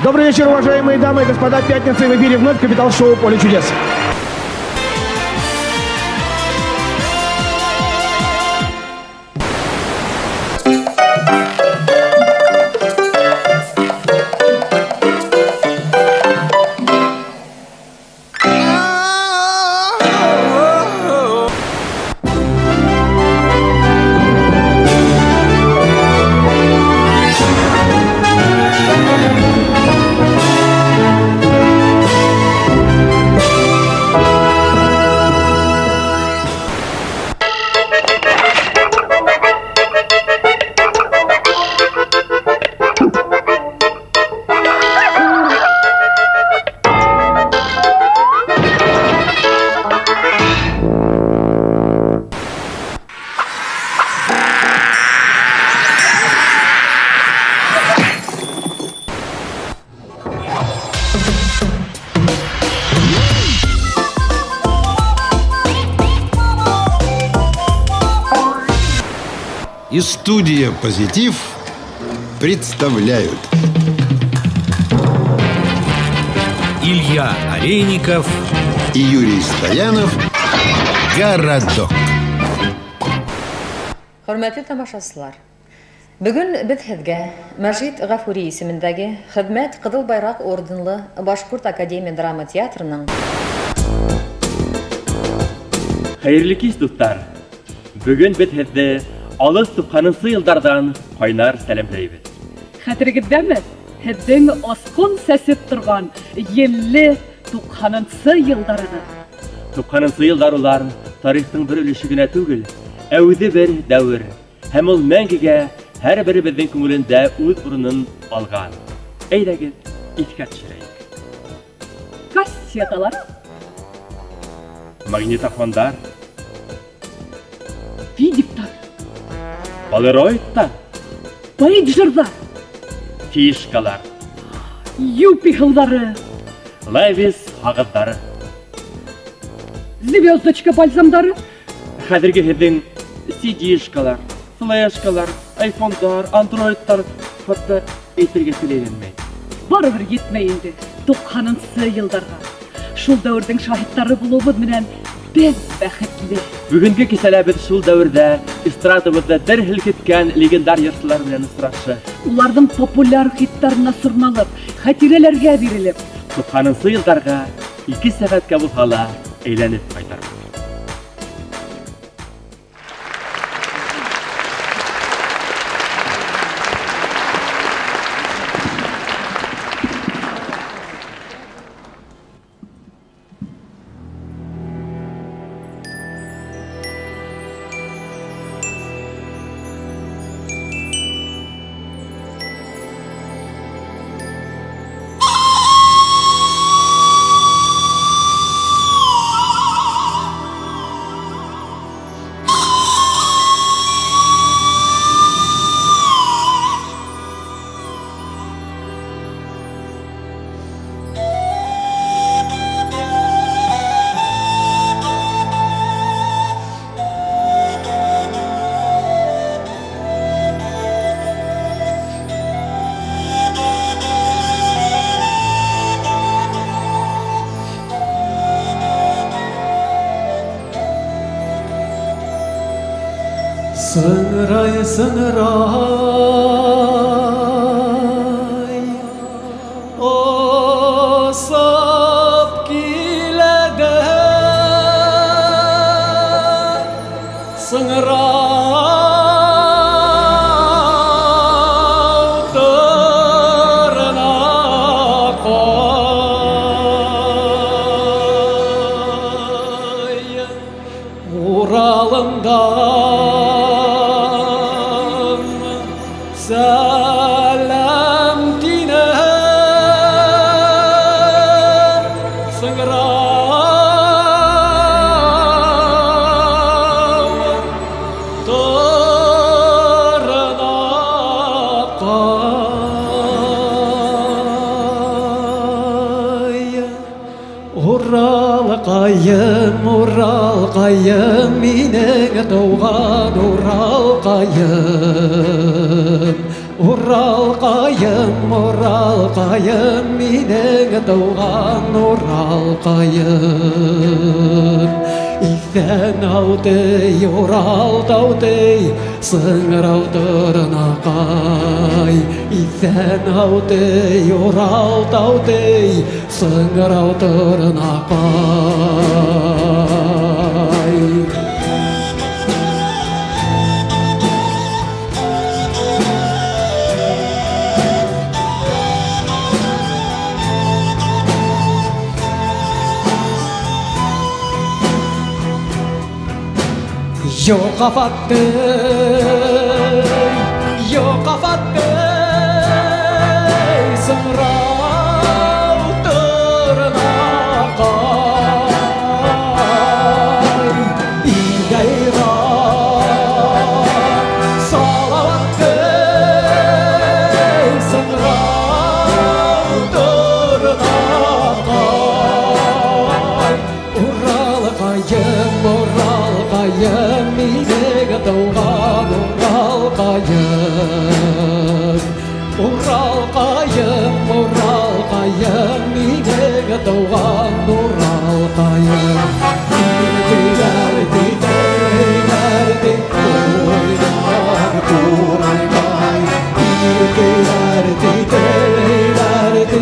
Добрый вечер, уважаемые дамы и господа. Пятница, в эфире вновь Капитал-шоу «Поле чудес». И студия «Позитив» представляют Илья Олейников и Юрий Стоянов. «Городок». Hörmətli tamaşaçılar, bugün biz sizə Majid Gafuri ismindəki Xidmət Qızıl Bayraq ordunlu Başkurt Akademiya Drama Teatrının Hayırlı kez dostlar, bugün biz sizə Alыс tuqqanысы yıllardan qaynar sələmləyibіз. Xətirinizdə sizin asqın səsib turğan 50 tuqqanысы yıllarıdır. Tuqqanысы yıllar ular tarixin bir ülüşügünə tügül, əvdi bir dәвір. Həm ol məngigə hər biri bizin көңілində öz urunun alğan. Eyləgiz, itkət şirəyik. Kassetalar, Magnetofonlar, videolar, Polaroidlar, pager, fişkalar, юпихылдары, Levis kağıtları. звездочка бальзамдары, Хәзерге һеҙҙең CD-шкалар, флешкалар, айфондар, андроидтар, хатта әйтергә теләгәнмәй. барыбер етмәй инде 90-сы йылдарга. Шул дәүрдең шаһиттары булуыбыз менән без бәхетле. Бүгенге кисәләбез шул дәүрдә эстрадабызда дәрһил киткән легендар йырсылар белән осрашы. Уларның популяр хиттарына сырналып, хатирәләргә бирелеп, 90-сы йылдарга 2 сәгатькә булса ла әйләнеп кайтарбыз. Sığıray, sığıray, o sap kilede sığıray tırnakay Uralımda Salam dine sıngrav tırnakay Ural qayım mine doğan Ural qayım Уралкайым, минең туган Уралкайым. Исән аудый, Урал таудай, сыңырау тырнақай. Исән аудый, Урал таудай, сыңырау тырнақай. Yok afattay, sınırau tırnaqay. İgayra salavattay, sınırau tırnaqay. Uralqayım, minega tuğan Uralqayım. Uralqayım, minega tuğan Uralqayım. Nerede oynar Quraygay. Nerede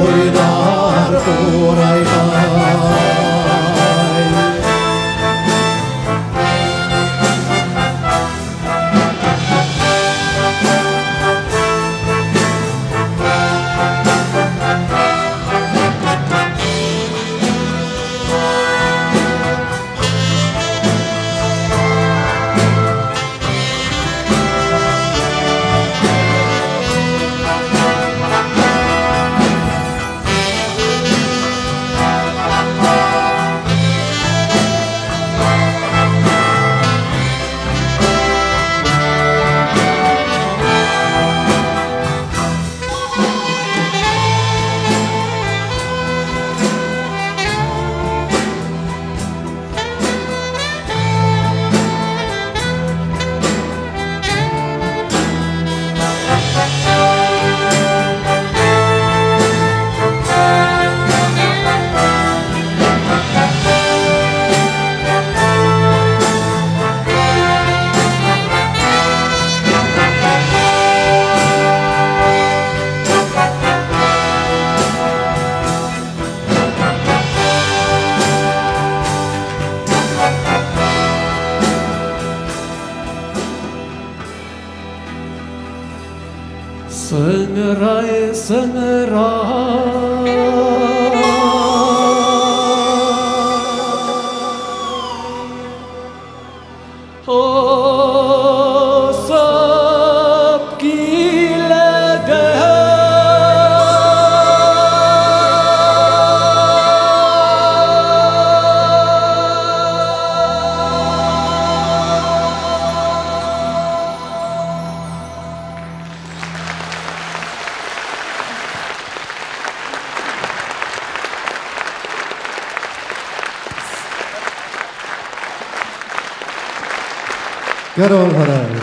oynar Quraygay. Garol Harar.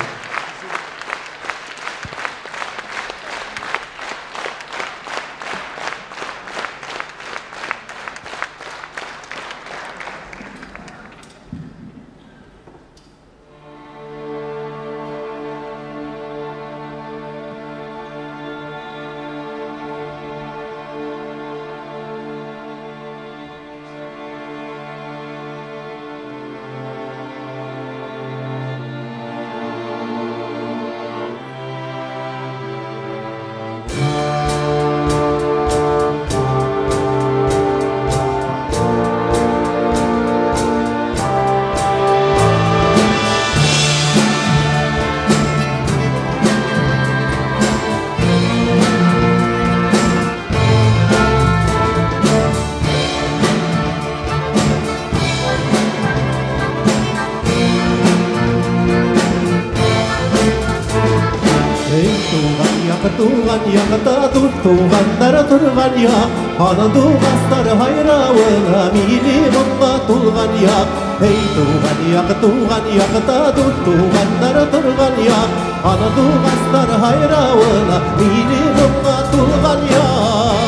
Tuğan yakata dur, tuğanlara turgan ya. Anan tuğasları hayravına, milim onunla tulgan ya. Hey tuğan yak da dur tuğanlar turgan yak Ana tuğaslar hayravına Mini bunga tuğan yak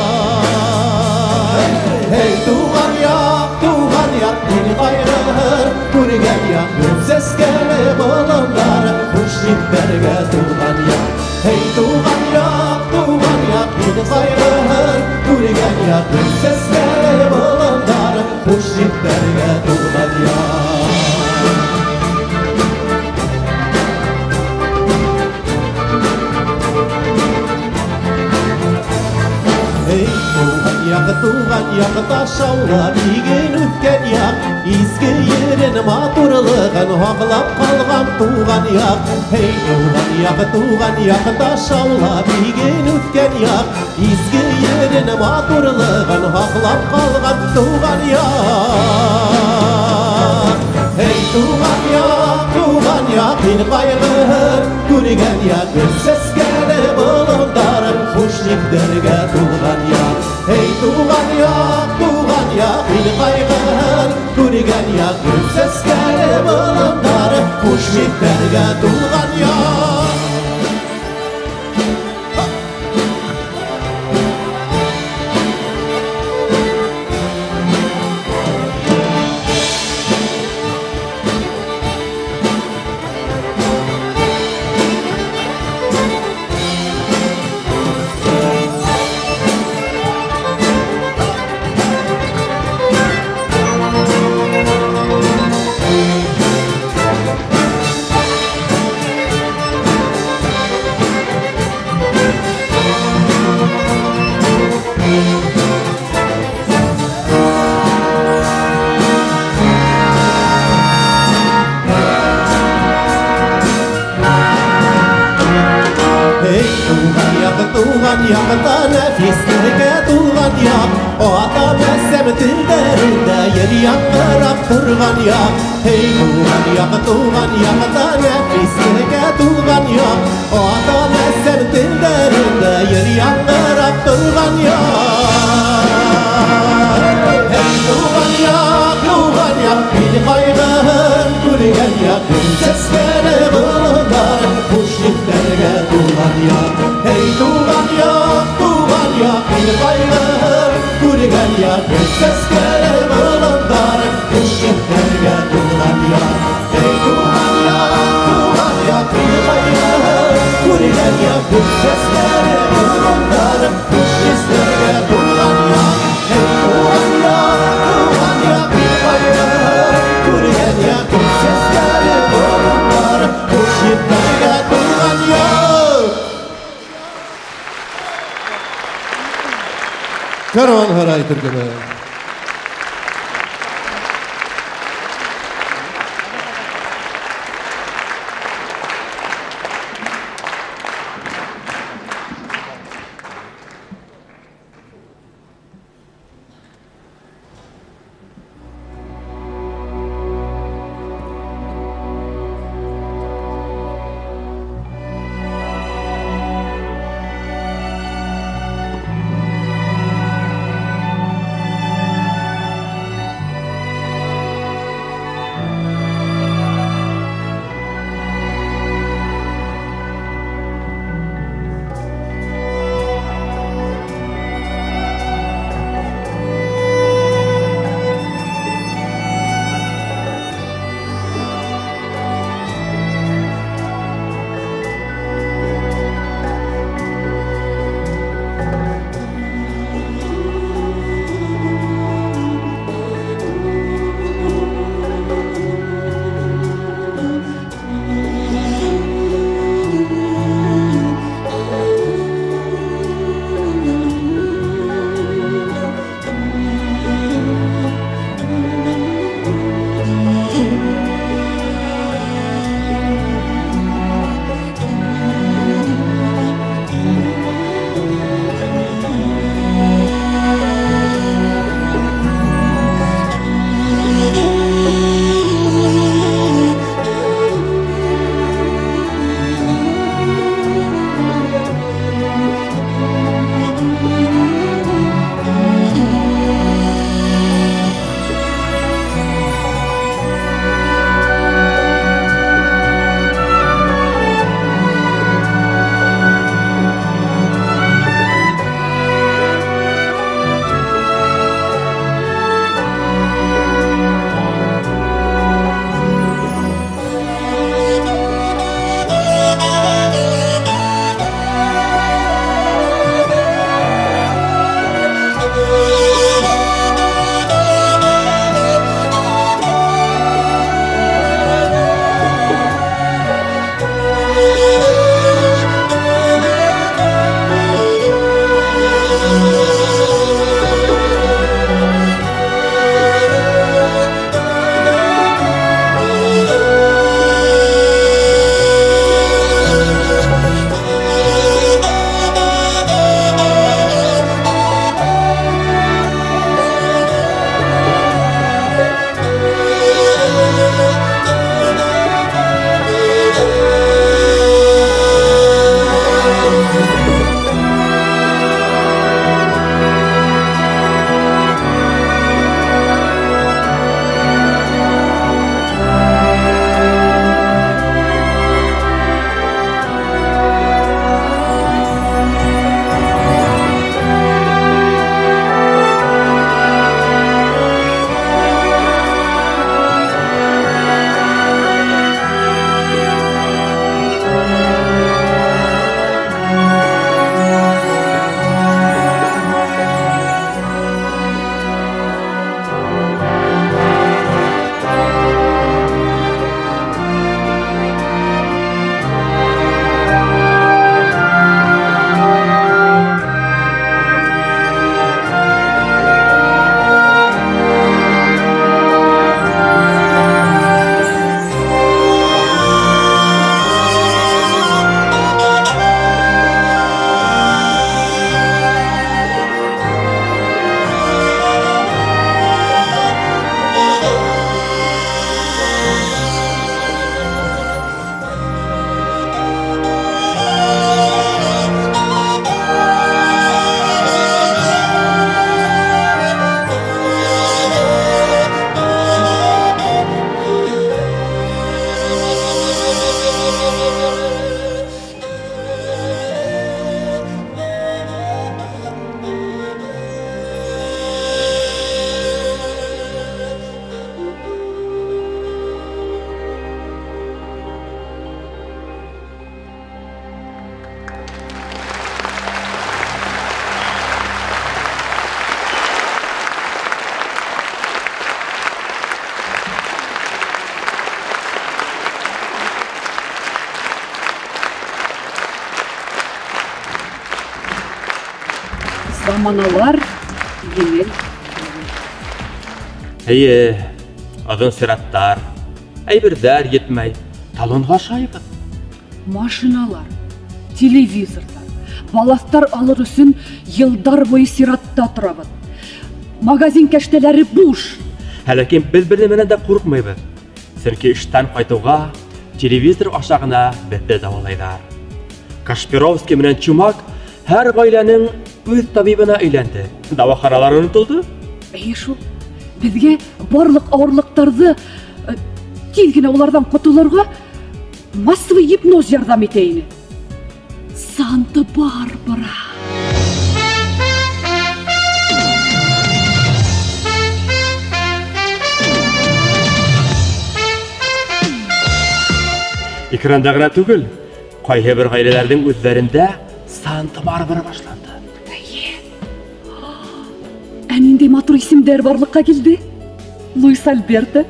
Hey tuğan yak Mini bayrağın Kurgen yak Ses gele bağlamlar Kuşniklerge tuğan yak Hey tuğan yak Mini bayrağın Kurgen yak Ses gele bağlamlar Kuşniklerge tuğan yak Hey tuğan yak taşavlar igen ütken yak İzgi yerin maturlığın haqlap qalğan tuğan yak Hey tuğan yak taşavlar igen ütken yak İzgi yerin maturlığın haqlap qalğan tuğan yak Hey tuğan yak in qaygın Gürgen yak ses gele bağlamdarım Kuşniklerge tuğan yak Hey tuğan yak in qaygın Gürgen yak ses gele bağlamdarım Kuşniklerge tuğan yak tuğan yak da nefislerge tuğan yak O adam semtillerinde yer yanarap turgan yak Hey tuğan yak da nefislerge tuğan yak O adam semtillerinde yer yanarap turgan yak Hey tuğan yak bir kaygın Gürgen yak ses gele bağlar Kuşniklerge tuğan yak Hey tuğan yak bir kaygın Gürgen yak ses gele bağlar Kuşniklerge tuğan yak Hey tuğan yak bir kaygın Gürgen yak ses gele bağlar Kuşniklerge tuğan yak Hey tuğan yak bir kaygın Gürgen yak ses gele bağlar Kuşniklerge tuğan yak Karvan Haray Türkmenü. Заманалар еңел. Әйе, адын сираттар, әйбірдер етмей, талонға шайбыз. Машиналар, телевизорлар, баластар алыр үшін елдар бойы сиратта тұрабыз. Магазин кәштелері буш. Әлекен біз бірдеменен де қорқмайбыз. Сенке іштен қайтуға, телевизор ашағына бітті давалайдар. Кашпировский менен Чумак әр ғайленің өз табибына үйленді. Давахаралар ұнытылды? Әйе шул, бізге барлық ауырлықтарды тезгіне олардан құтылырға массовый гипноз ярдам етейіні. Санта-Барбара. Ekrandағына түгіл, қайғы бір ғайлелердің өздерінде Санта-Барбара башланды. Әйе. Әнінде матур исемдер барлыққа келді. Луис Альберто,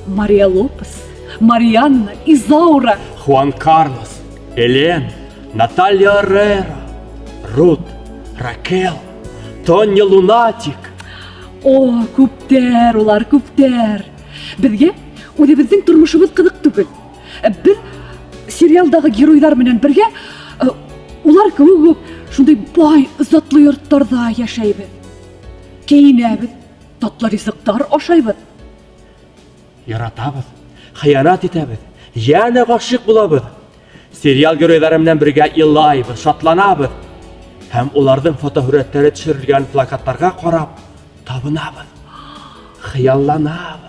Мария Лопес, Марианна, Изаура, Хуан Карлос, Элен, Наталья Аррера, Рут, Ракел, Тоня Лунатик. О, күптер, олар күптер. Бізге, оде біздің тұрмышымыз қыдық түгіл. Біз сериалдағы геройдар менен бірге, олар көп шундай бай, ызатлы йорттарда яшайбыз. Кейінәбіз, татлы ризықтар ашайбыз. Яратабыз, хыянат етебіз, яны ғашық болабыз. Сериал геройдарымнан бірге илайбыз, шатланабыз. Һәм олардың фотохуреттері түшірілген плакаттарға қарап, табынабыз, хыялланабыз.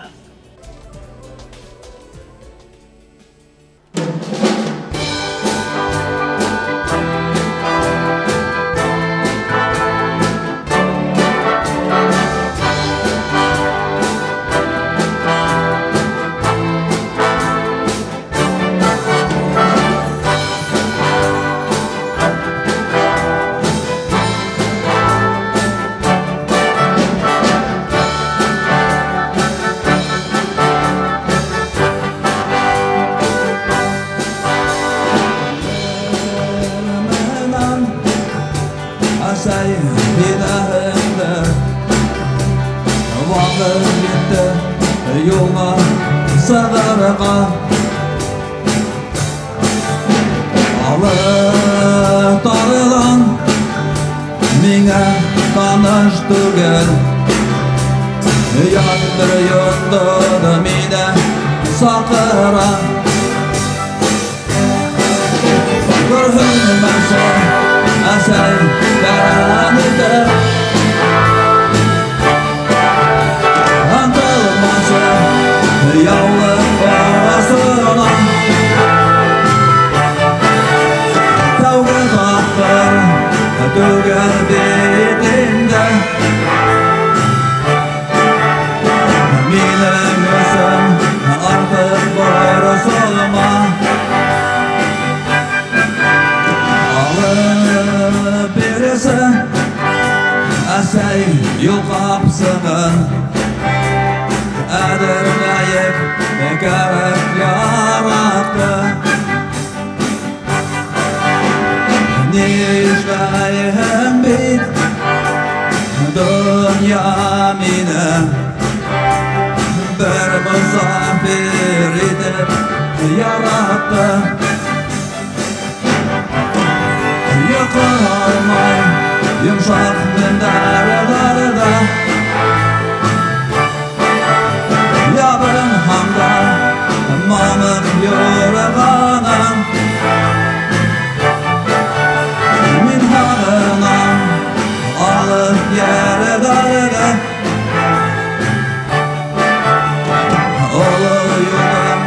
Olu yolum,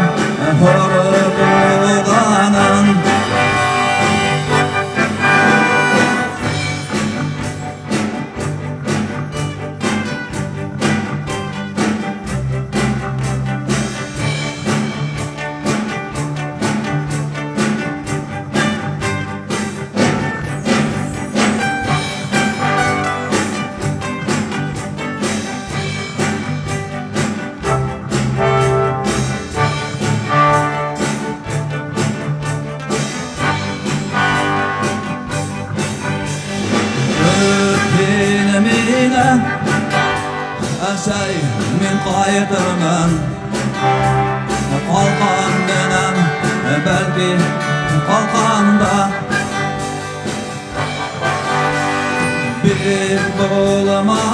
horu buğdan Yaşay min qaytırman Qalqan benem belki qalqanda Bir bulma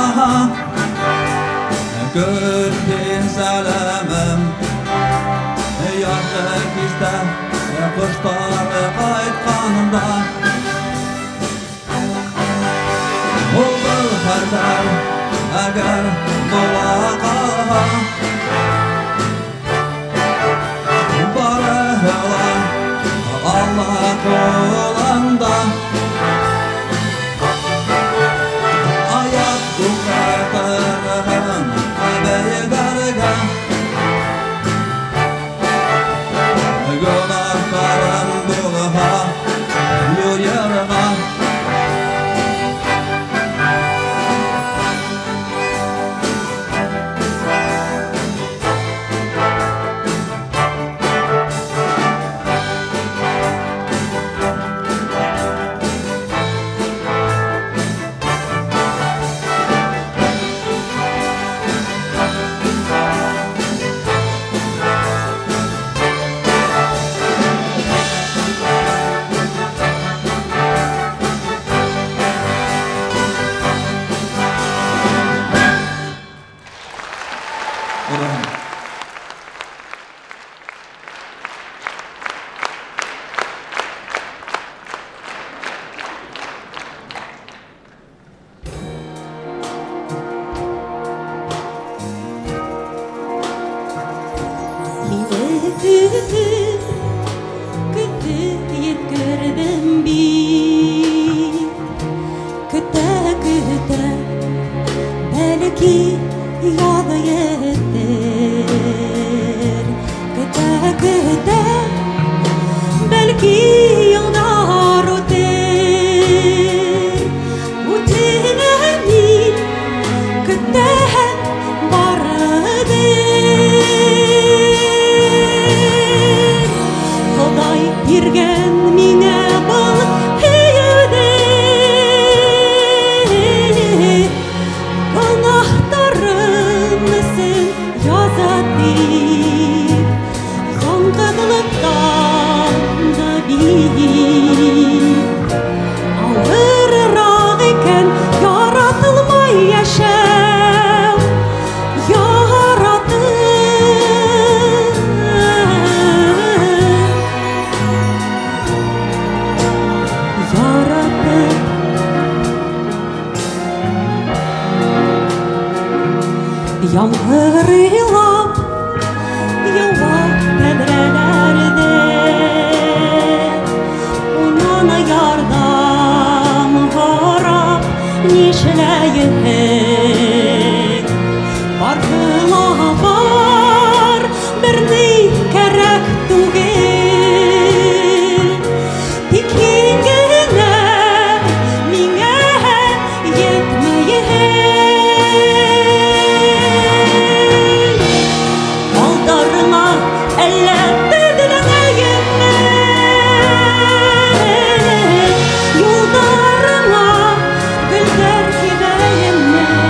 Gördün salamım Yaxşı kizdə Qışlar qaytqanda Olur xəzər Əgər bulaqa Barıqla Allah qolanda Ayak quraqırın Əbəyqərqə Günahlarım buluğa Yürüyərğə Yollarına gülder gibi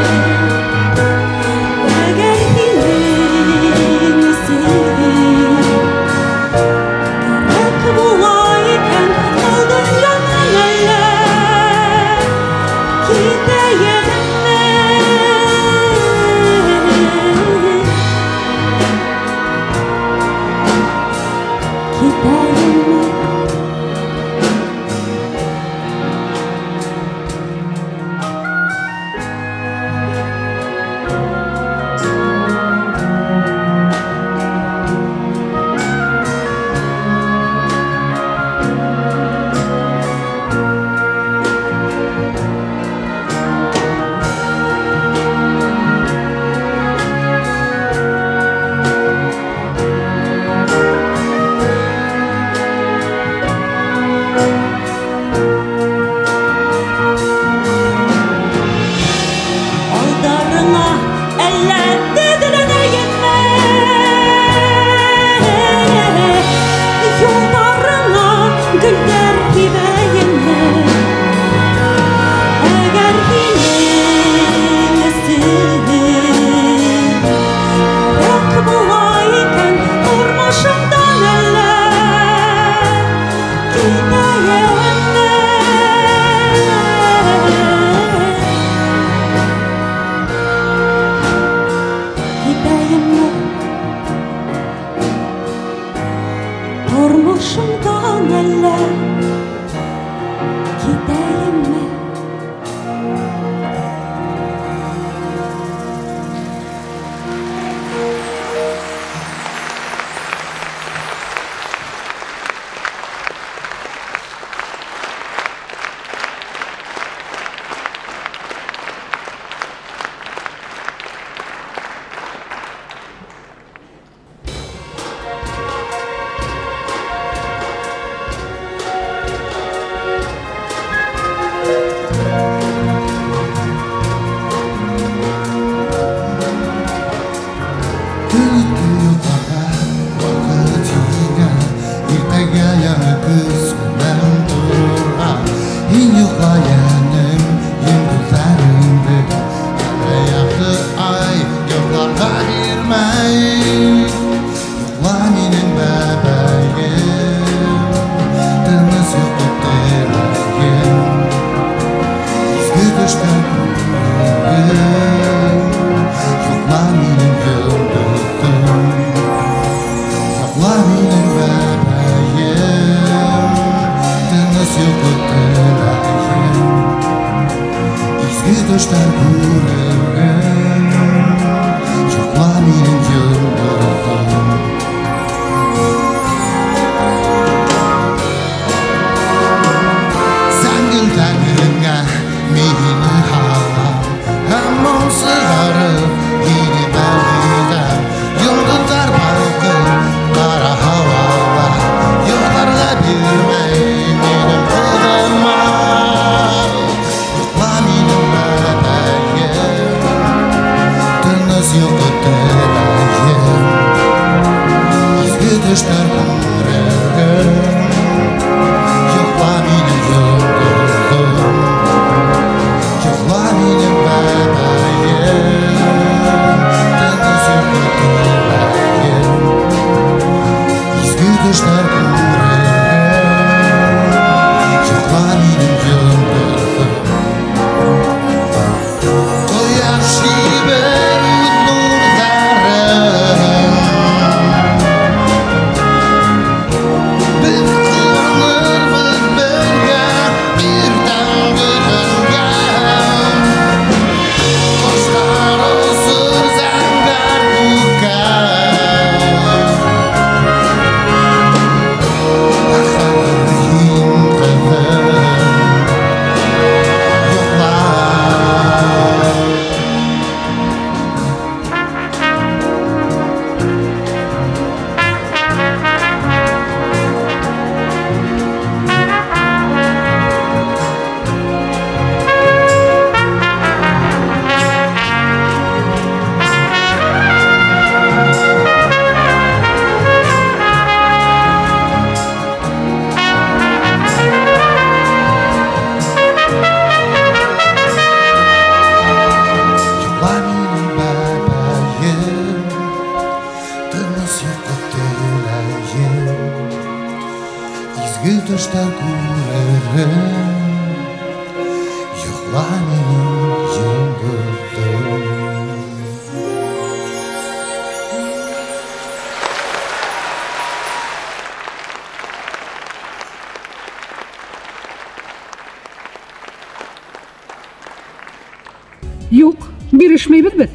Yok, birişmeybiz biz.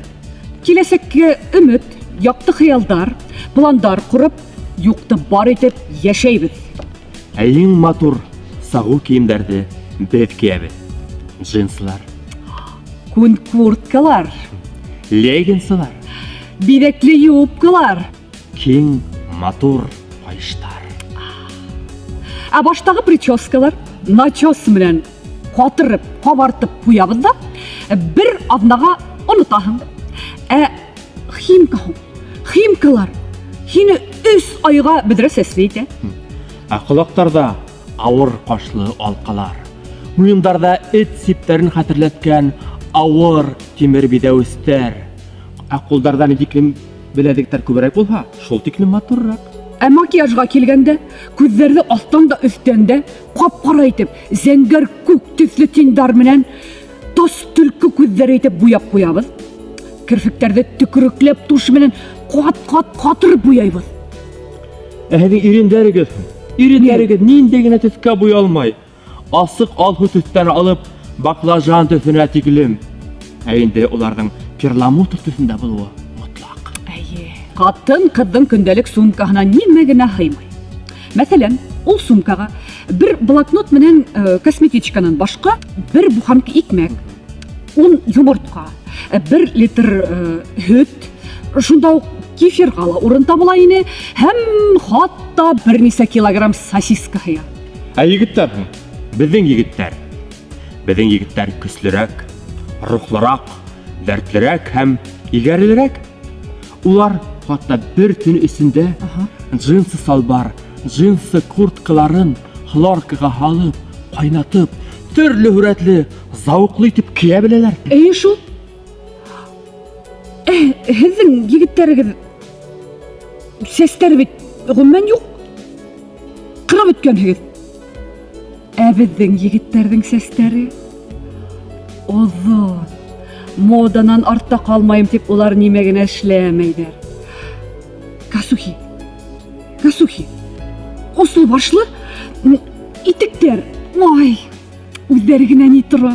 Келесекке ümit, yakты хыялдар, пландар құрып, юқты бар етіп яшайбыз. Ең матур сағу киімдерді біз киеміз. Джинсылар, Күн курткалар, леггинсылар, бидеклі юбкалар. кең матур қайыштар. А баштағы прическалар начос менен қатырып, қабартып қоябыз да, бір аднаға ұнытахым. Химкалар, хini 3 айға бідірі сәслейді. Құлақтарда ауыр қашлы алқалар. Мойындарда эт сиптерін қатырлатқан ауыр темір бедәуістер. Қолдардан диклем біләдіктер көбірек болға, шол диклем матуррақ. Макияжға келгенде, көздерді астан да үстен де қап-қара етіп, зәңгер көк түслі теңдар менен тас түлкі көздер етіп бұяп қоябыз. Кірфіктерді түкіріклеп туш менен қатыр бұяйбыз. Әхедің ирендерігіз нендегіне түске бұялмай, асық алғы түстен алып, баклажан түсіне тегілім. Әйінде олардың перламутр түсінде болуы мұтлақ. Қатын қыздың күнделік сумкағына немегіне қаймай. Мәселен, ол сумкаға бір блокнот менен косметичканан башқа бір бұханки икмек, 10 юмыртқа, 1 литр хөт, шундау кефир қала орын табылайыны, һәм хатта бірнесе килограмм сосиска қия. Егіттер, біздің егіттер күслірек, рухлырақ, дәртлірек һәм игәрілірек. Улар Hatta bir tün içinde jinsi salbar, jinsi kurtkaların xlorkaga halıp, qaynatıp, türlü hüretli, zavuklu itip kiye bileler. Şu? Sizin yigitleriniz sesler bit, gümmen yok. Kırıp ötkönsiz. Bizden yigitlerдің sesleri uzun. Modadan artta kalmayım tip ular nimegine işleyemeyler. Kasuhi. Osul başlı itikler. Vay, üzerine nitro.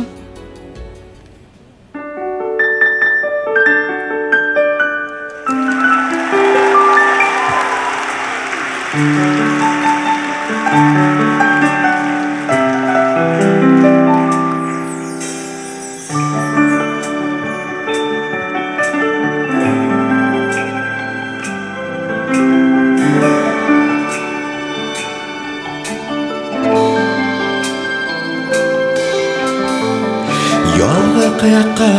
Kayakka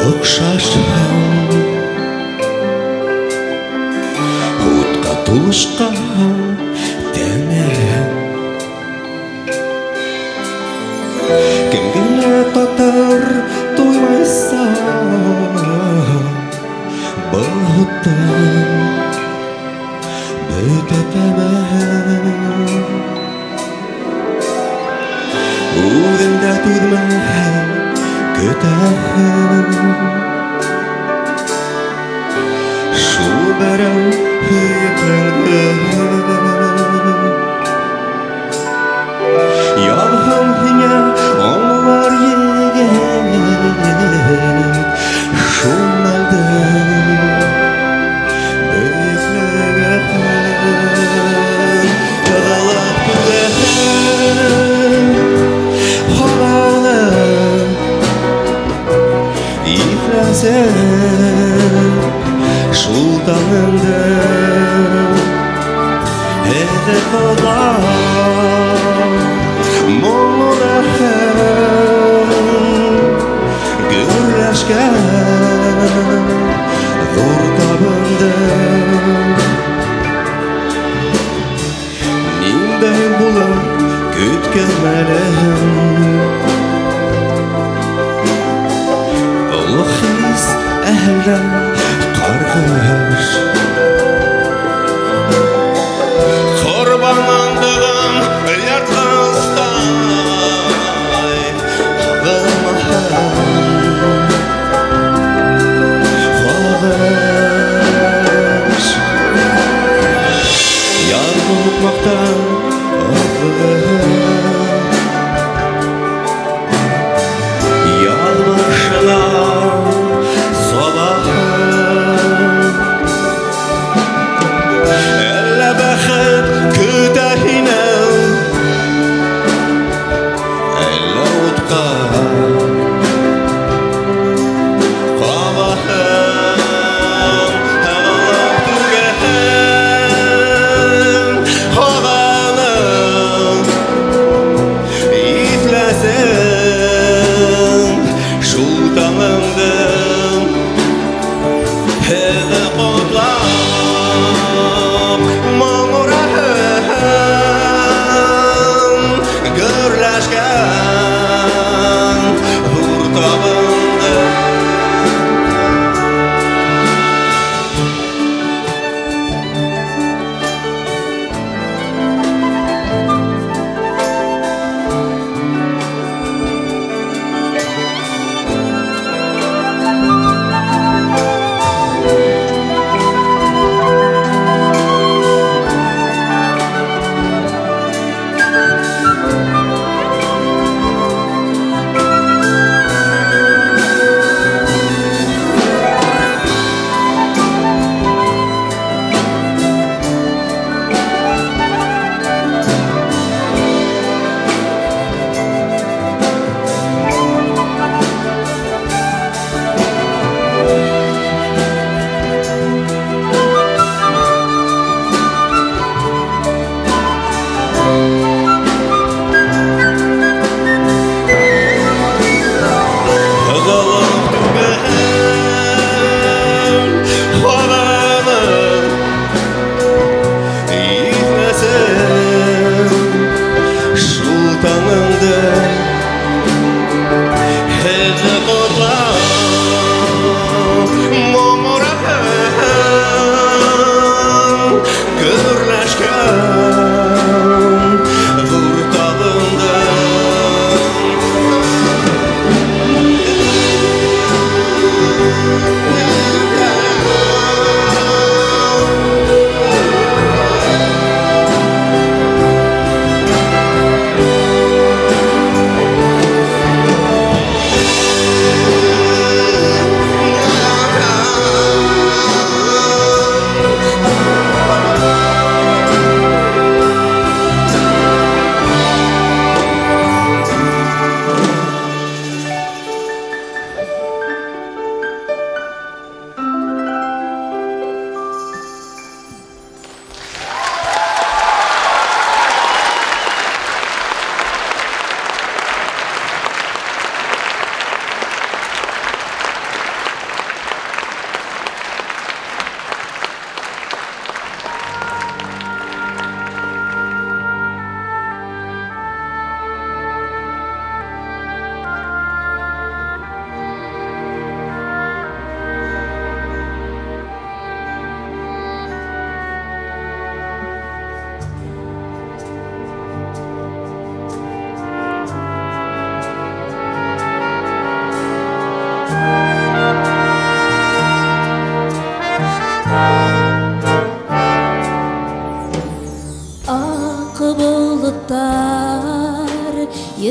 okşaşam Hutqa tuluşqa demem Kimgile tatar duymaysa Bu huttan bütetemem Udimde tutmam Kötərim Şu bərəm hüyüqlərdim Yalhım hine onlar yegin Şu məldim Böyüklərəm Yağalaq gülərim Halalım İfləsən Sultanımdır Hedef olan Moğolağım Gürləşkən Zor tabındır Nimdəyim bular Kütkənməliyim Olxis əhləm qarğış Qorbanlandığım yatqızday Xalağış Yar bulutmaqdan ağlığım Yad başına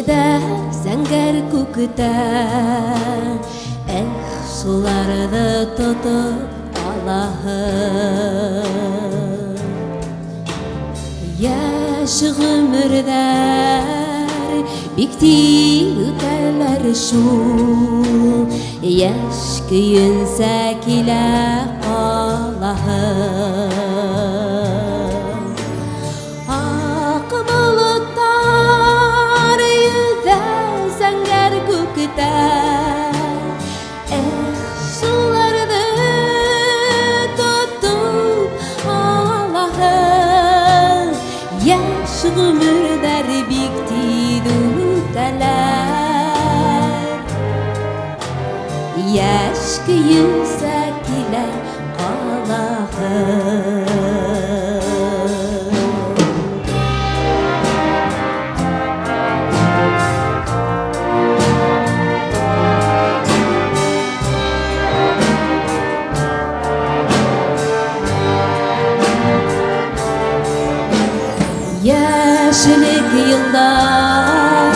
Шыда зәңгәр күктә суларды тотып алаһым Яш гомерҙәр бик тиҙ үтәләр шул Яш көйөнсә килә ҡалаһым Аҡ болоттар йөҙә зәңгәр күктә Шуларҙы тотоп алаһым Яш ғүмерҙәр бик тиҙ үтәләр Яш көйөнсә килә ҡалаһым Яшілік йылдар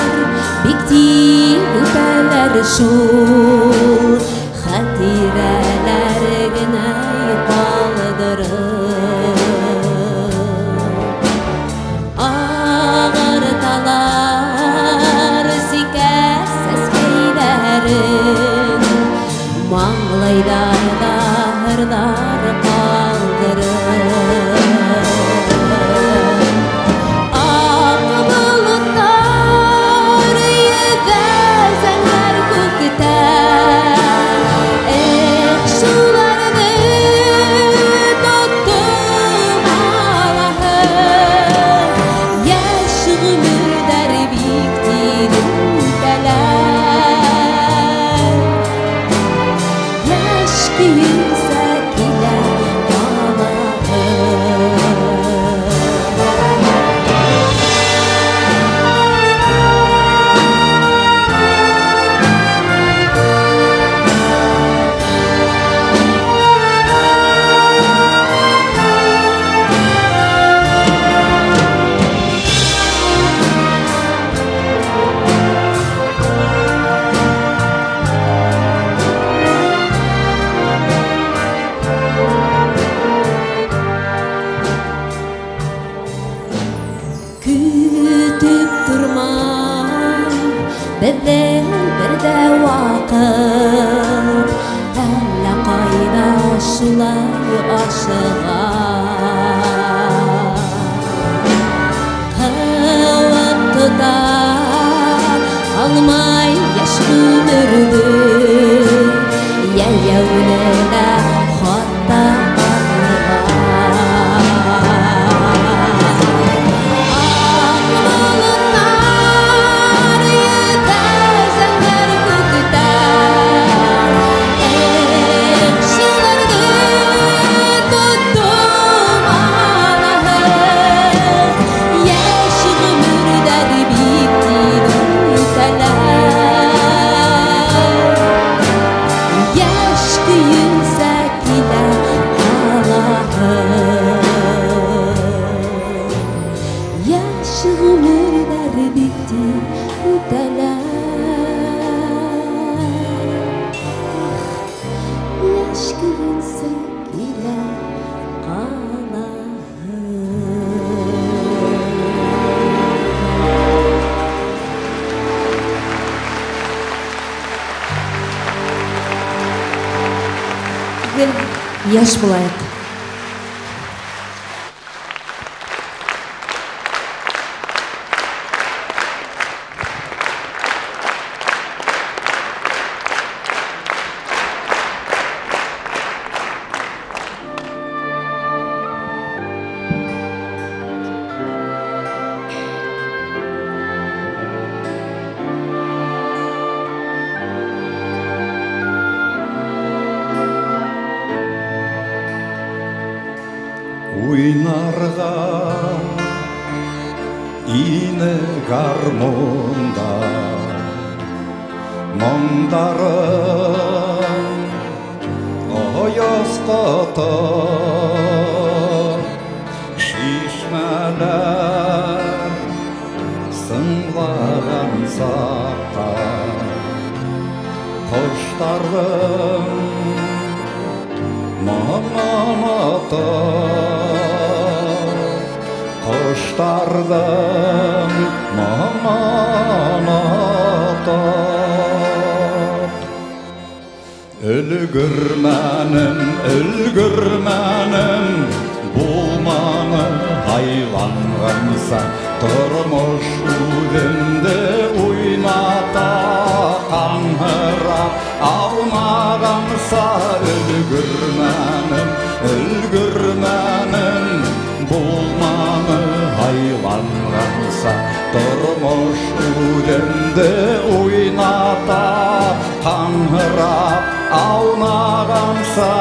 бик тиҙ үтәләр шул Хәтирәләр генә ҡалдырыр Ағарталар сикәс сәскәйҙәрен Маңлайҙарҙа һырҙар ҡалдырыр Беҙҙең берҙә ваҡыт Әллә ҡайҙа шулай ашыға Ҡыуып тота алмай йәш ғүмерҙе Йәйәүле лә хатта Яш булайыҡ. Уйнарға ине гармонда моңдарын аяз қатар шишмәләр сыңлаған Коштардың мұңын ұтып, Коштардың мұңын ұтып. Үлгірмәнім, болманы айланғанса, тұрмыш өзімді ойната қаңғырап алмағанса. Үлгірмәнім, болманы айланғанса, тұрмыш өзімді ойната қаңғырап алмағанса.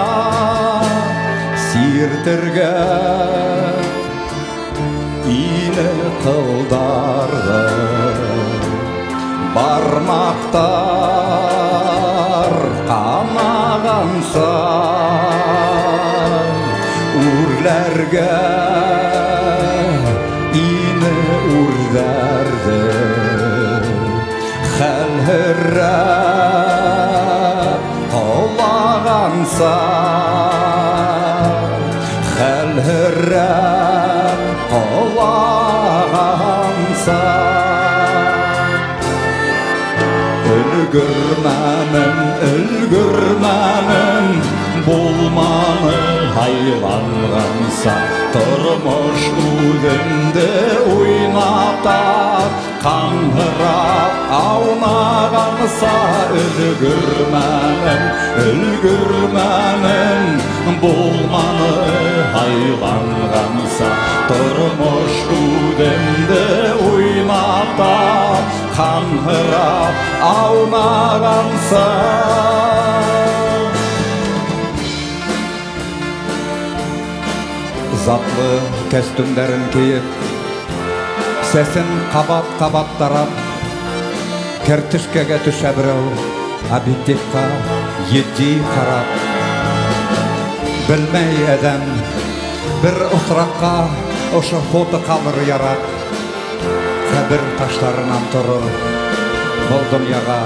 Сиртірге ине қылдарды, бармақтар қамағанса. Үрлерге ине үрдерді, хәліріп қолағанса. Хәліріп қолағанса. Үлгірмәнім, болманы айланғанса, тұрмыш өзімді ойната қаңғырап алмағанса. Үлгірмәнім, болманы айланғанса, тұрмыш өзімді ойната қаңғырап алмағанса. Затлы костюмдарын киіп, сәсін қабат-қабат тарап, кәртішкеге түшә біреу, объективқа едди қарап. Білмей әдәм, бір ұсыраққа ұшы фото қалыр ярап. Қабір таштарынан тұрып, бұл дүнияға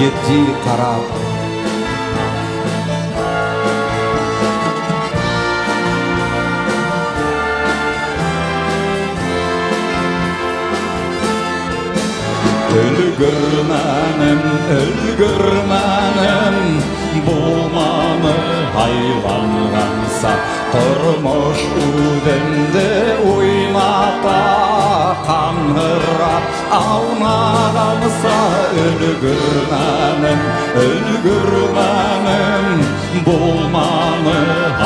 едди қарап. Үлгірмәнім, болманы айланғанса, тұрмыш өзімді ойната қаңғырап алмағанса. Үлгірмәнім, болманы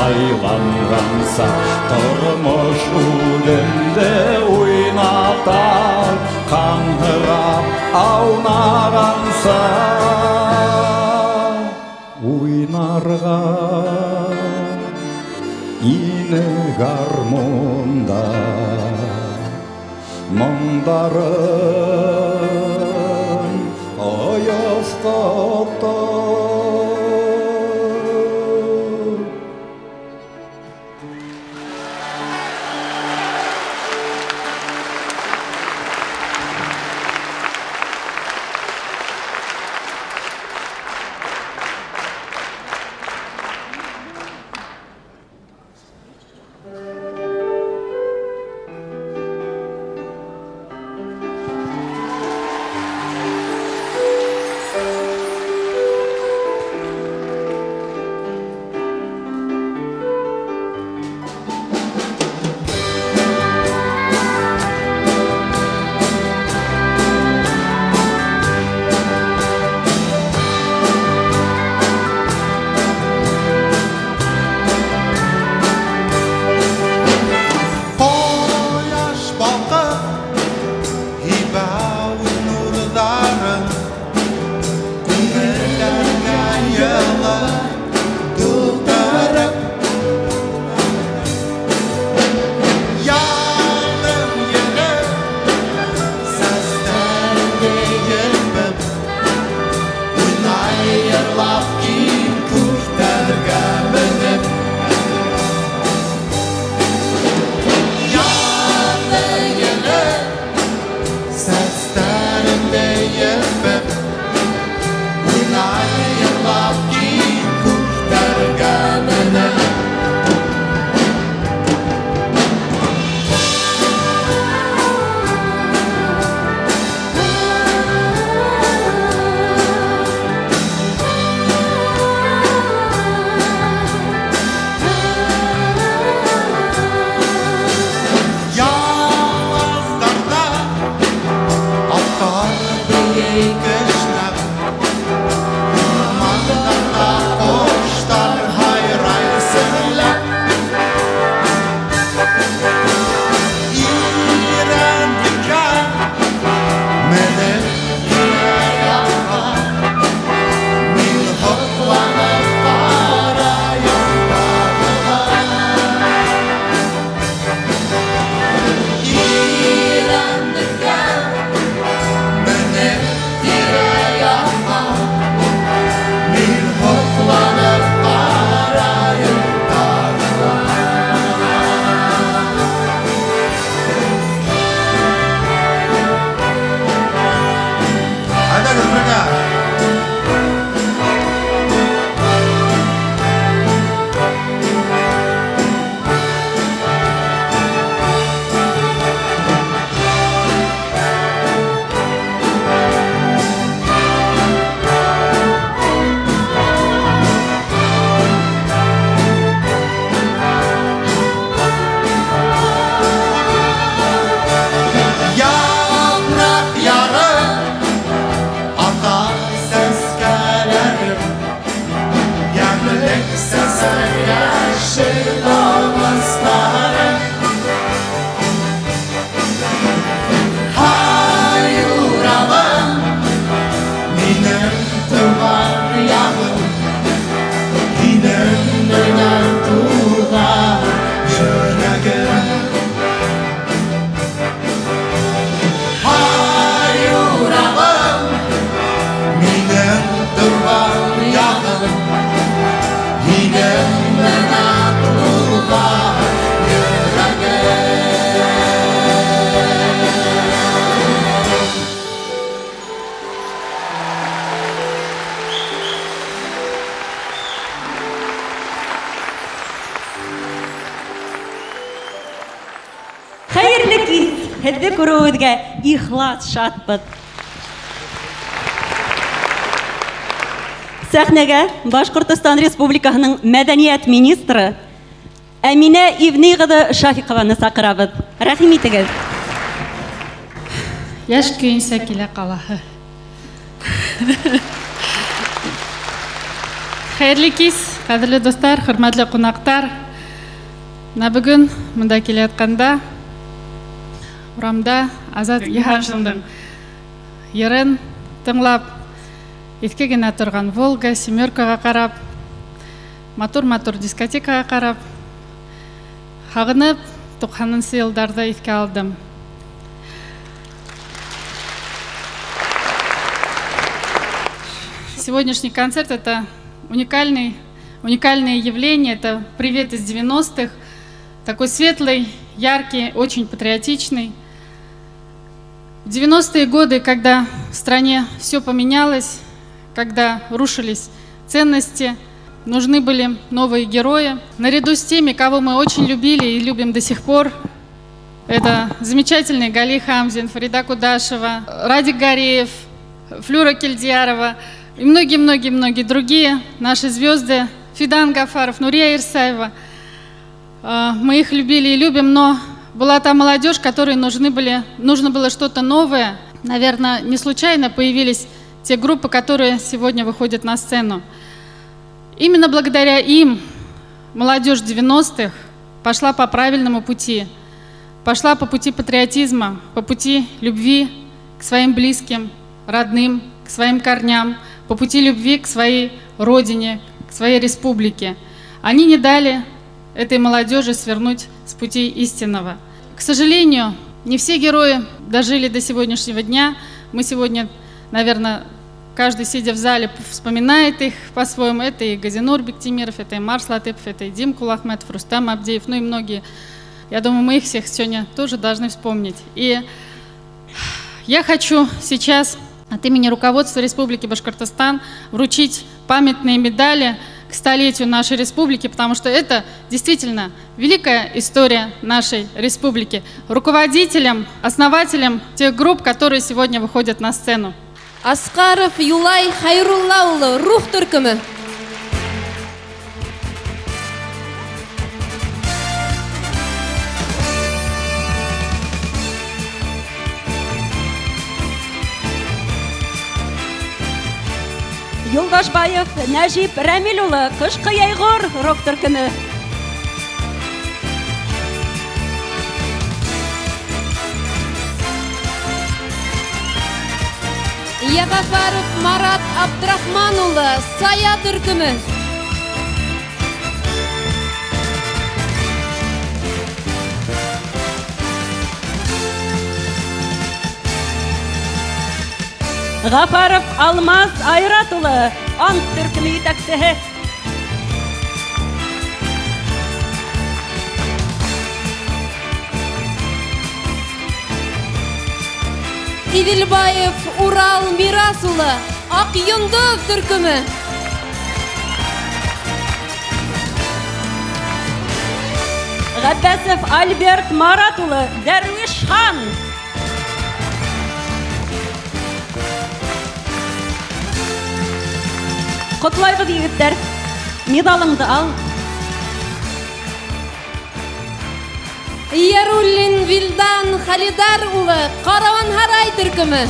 айланғанса, тұрмыш өзімді ойната қаңғырап алмағанса. Ойнарға ине гармонда, мұңдарын аястатты. Һеҙҙе күреүегеҙгә ихлас шатбыҙ. Сәхнәгә Башҡортостан Республикаһының мәҙәниәт министры Әминә Ивни-ҡыҙы Шафиҡованы саҡырабыҙ. Рәхим итегеҙ. Йәш көйөнсә килә ҡалаһы. Хәйерле кис, ҡәҙерле достар, хөрмәтле ҡунаҡтар. Бөгөн мында килә ятҡанда урамда Азат Йыһаншиндың йырын тыңлап, иҫке генә торған Волга, Семеркаға ҡарап, матур-матур дискотекаға ҡарап, һағынып 90-нчы йылдарҙы иҫкә алдым. Сегодняшний концерт — это уникальное явление, это привет из 90-х, такой светлый, яркий, очень патриотичный. В 90-е годы, когда в стране все поменялось, когда рушились ценности, нужны были новые герои. Наряду с теми, кого мы очень любили и любим до сих пор, это замечательные Гали Хамзин, Фарида Кудашева, Радик Гареев, Флюра Кельдиярова и многие-многие другие наши звезды, Фидан Гафаров, Нурия Ирсаева. Мы их любили и любим, но была та молодежь, которой нужно было что-то новое. Наверное, не случайно появились те группы, которые сегодня выходят на сцену. Именно благодаря им молодежь 90-х пошла по правильному пути. Пошла по пути патриотизма, по пути любви к своим близким, родным, к своим корням, по пути любви к своей родине, к своей республике. Они не дали этой молодежи свернуть с пути истинного. К сожалению, не все герои дожили до сегодняшнего дня. Мы сегодня, наверное, каждый, сидя в зале, вспоминает их по-своему. Это и Газинур Бектимиров, это и Марс Латыпов, это и Дим Кулахметов, Рустам Абдеев, ну и многие. Я думаю, мы их всех сегодня тоже должны вспомнить. И я хочу сейчас от имени руководства Республики Башкортостан вручить памятные медали к столетию нашей республики, потому что это действительно великая история нашей республики. Руководителям, основателям тех групп, которые сегодня выходят на сцену. Аскаров Юлай Хайруллаулы, рух төркемі. Юлдашбаев Нәжип Рәмилулы, Қышқы Яйғыр, рух төркемі. Ягафаров Марат Абдрахманулы, Сая төркемі. Ғафаров Алмаз Айратулы, Ант төркемі етәксіһі. Идилбаев Урал Мирасулы, Ақ Йондоз төркемі. Ғаббасов Альберт Маратулы, Дәрвиш хан. Құтлайбыз егіттер, медалыңды ал. Яруллин Вилдан Халидар улы, Қараван Харай төркемі.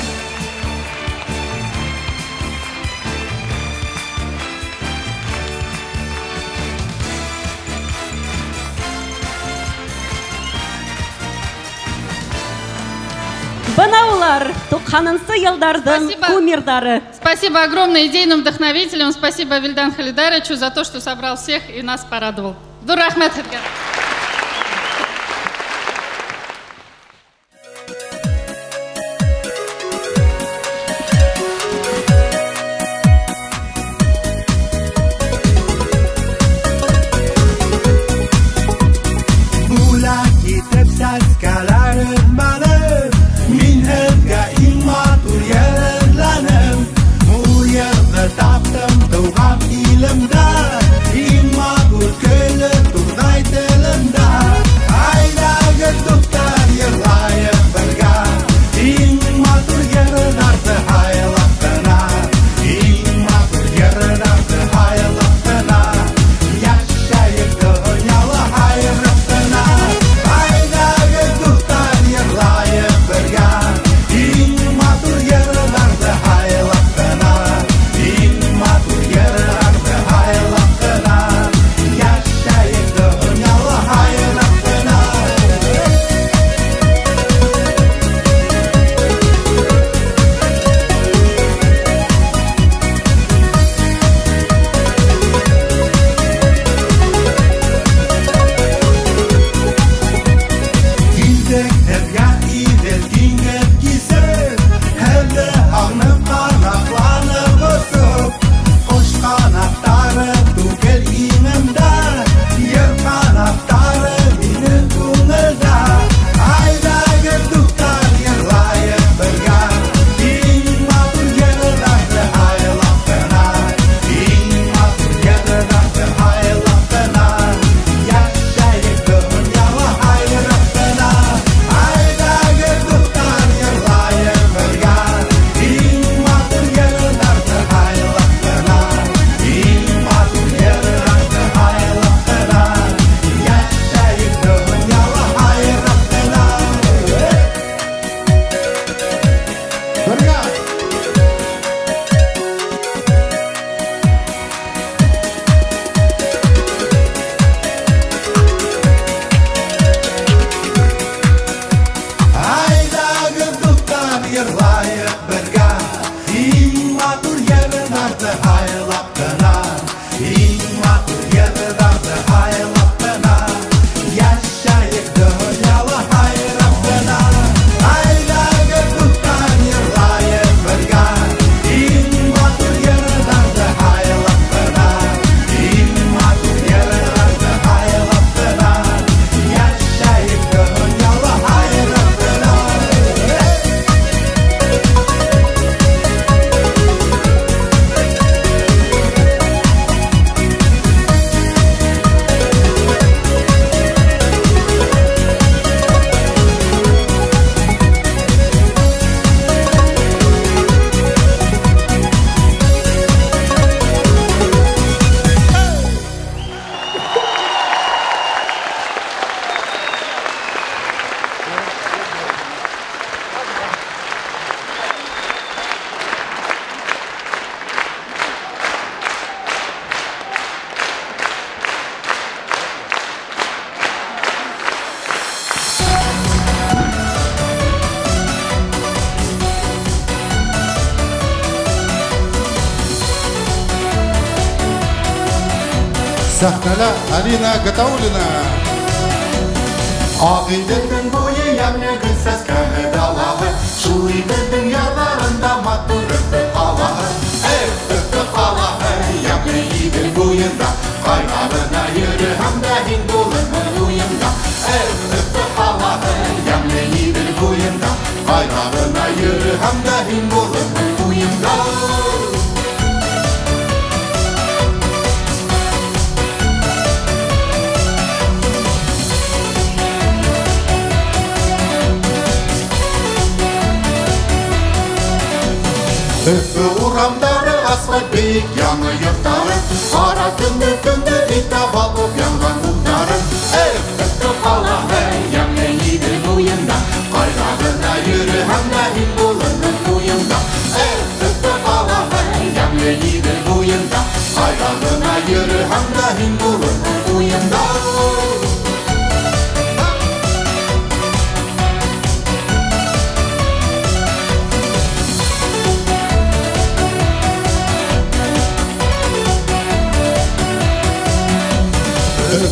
Булар, 90-нчы елларның кумирлары. Спасибо огромное идейным вдохновителям. Спасибо Вильдан Халидаровичу за то, что собрал всех и нас порадовал. Дур рахмет, Эдгар. Сахнада Алина Гатаулина. Ағидердің бойы яғны күн сәскәні далағы, шуйдырдың яғарында матурықты қалағы. Өтті қалағы, яғны идір бойында, қайғарына үйірі хамда хин болының ойында. Өтті қалағы, яғны идір бойында, қайғарына үйірі хамда хин болының ойында. Өфі ұрамдары асфальт бейік яңы йұрттары, ара күнді итап алып яңған ұлдары. Өфі қалағы яңы едір бойында, қайғағына үйірі хамда хин болының ойында. Өфі қалағы яңы едір бойында, қайғағына үйірі хамда хин болының ойында.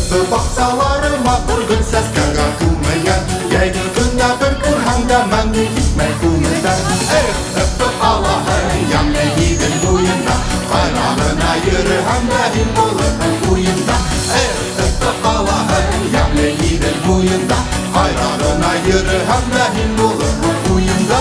Өпі бақсалары матыр гүл сәскәгә күмелгән. Яйгы күндә бер күрһәңдә мәңгі китмәй күңелдән. Өпі алаһы ямлы идел буенда, кайрагына йөрһәң дә һин булырһың уенда. Өпі алаһы ямлы идел буенда, кайрагына йөрһәң дә һин булырһың уенда.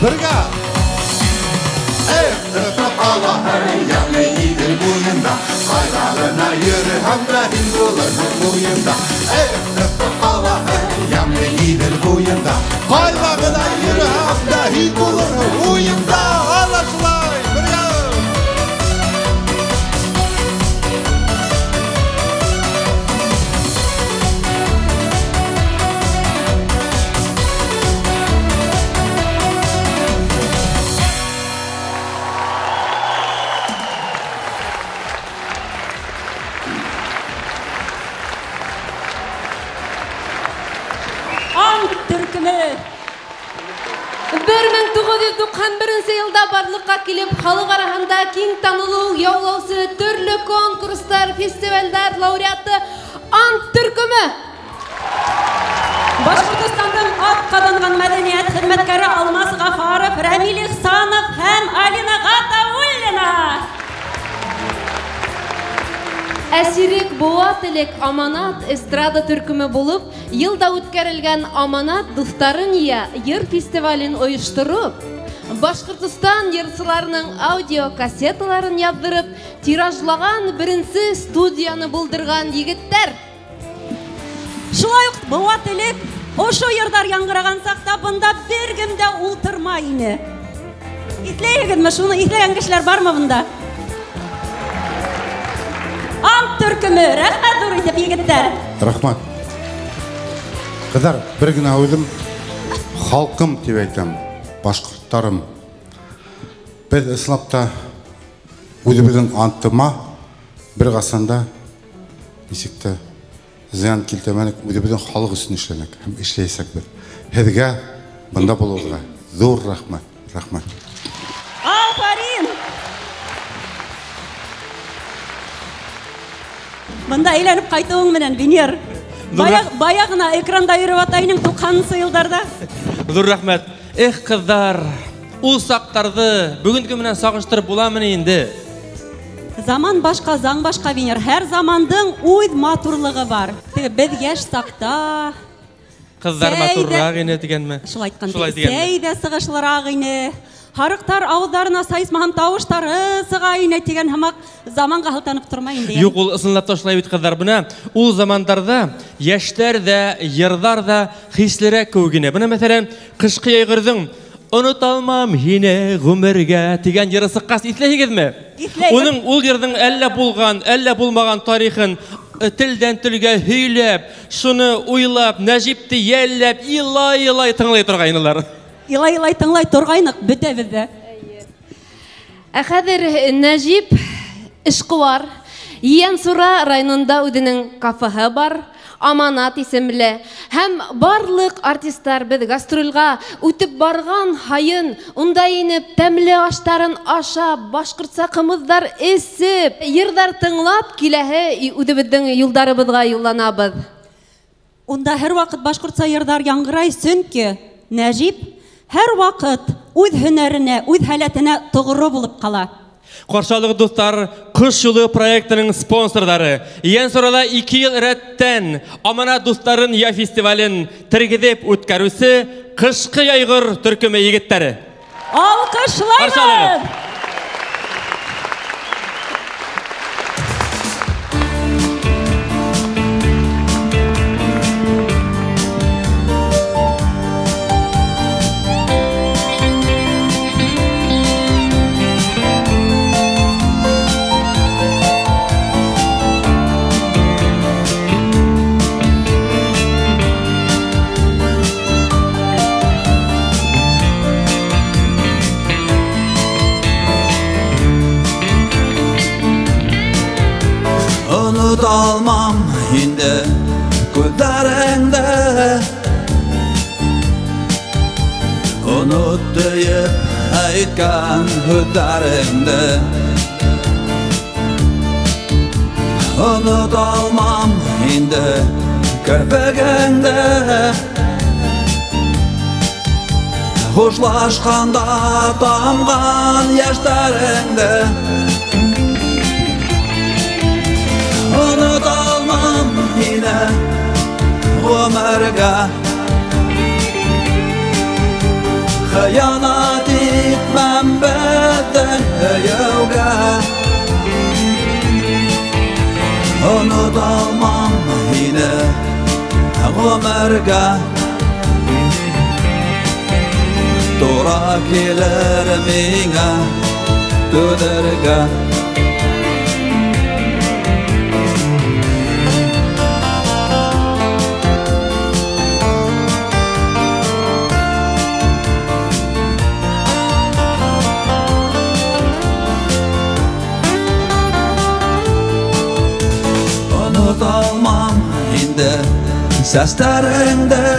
Бірге! Өпі алаһы ямлы идел буенда, кайрагына йөрһәң дә һин булырһың уенда. Өпі алаһы ямлы идел буенда, кайрагына йөрһәң дә һин булырһың уенда. Алашылай! Бірге! Türkümü 1991 yılda barlıkka kelip halk arasında keng tanılуу yaulausu türlü konkurslar, festivallar laureatı Ant Türkümü. Башкортостандын ат каданган мәдәният хезмәткәре Алмаз Гафаров, Рамил Ихсанов һәм Алина Гатауллина. Әсирек Буателек Аманат эстрада төркеме булып, елда үткәрелгән Аманат дусларын ия йыр фестивален оештырып, Башкортстан йырчыларының аудио кассеталарын яздырып, тиражлаган беренче студияны булдырган егеттер. Шулай ук Буателек ошо йырдар яңгыраган сакта бында бер кем дә ултырмай ине. Итләйгезме, шуны итләгән кешеләр бармы бында? Ant Türkümü, рәхмәт зур итеп егеттер. Рахмат. Кыздар, бер генә үзем халкым дип әйтәм, башкортларым. Без исламда үзебезнең антыма бер гасанда ничектә зыян килтермәнек, үзебезнең халык өчен эшләнек һәм эшләйсәк бер. Һезгә бында булуга зур рахмат. Рахмат. Афарин. Бында әйләнеп кайтуың менән Венер. Баягына экранда йөреп атайның 90-нчы елларда. Зур рахмәт. Эх, кыздар, ул сактарды бүгенге менән сагыштырып буламыни инде? Заман башка, заң башка, Венер. Һәр замандың үз матурлыгы бар. Без яшь сакта. Кыздар матуррак ине дигәнме? Шулай әйткәндә, сәйдә сыгышлырак ине. Харыктар ауыздарына сайысмаган тавыштары сыга ине дигән һәмак заманга хылтанып тормай инде. Юк, ул ысынлап ташлай бит кыздар буны. Ул замандарда яшьләр дә, йырдар да хислерәк күгенә. Буны мәсәлән, кышкы яйгырдың «Оныталмам һине гомергә» дигән йыры сыккас итләйгезме? Уның ул йырның әллә булган, әллә булмаган тарихын телдән телгә һөйләп, шуны уйлап, Нәҗипте яллап, илай-илай тыңлый торгайнылар. Илай-илай тыңлай торгайнык бетәбез дә. Хәзер Нәҗип эшкуар, Иәнсура районында үзенең кафеһы бар, Аманат исемле. Һәм барлык артистлар без гастрольга үтеп барган хайын, унда инеп, тәмле аштарын ашап, башкортса кымыздар эсеп, йырдар тыңлап киләһе үзебезнең юлдарыбызга юлланабыз. Унда һәр вакыт башкортса йырдар яңгырай, чөнки Нәҗип һәр вакыт үз һөнәренә, үз халәтенә тугры булып кала. Каршылык дуслар, Кыш юлы проектының спонсорлары. Иәнсурада 2 ел рәттән Аманат дусларын я фестивален тергезеп үткәрүсе Кышкы яйгыр төркеме егеттәре. Алкышлайбыз! Unutalmam indi gözlerinde Unut deyip aytgan sözlerinde Unutalmam indi kirpigingde Hoşlaşqanda tamgan yaşlarinde Unutalmam yine ömürge Hıyanat etmem beden yevge Unutalmam yine ömürge Tora gelir mine dönerge Unutalmam indi seslerinde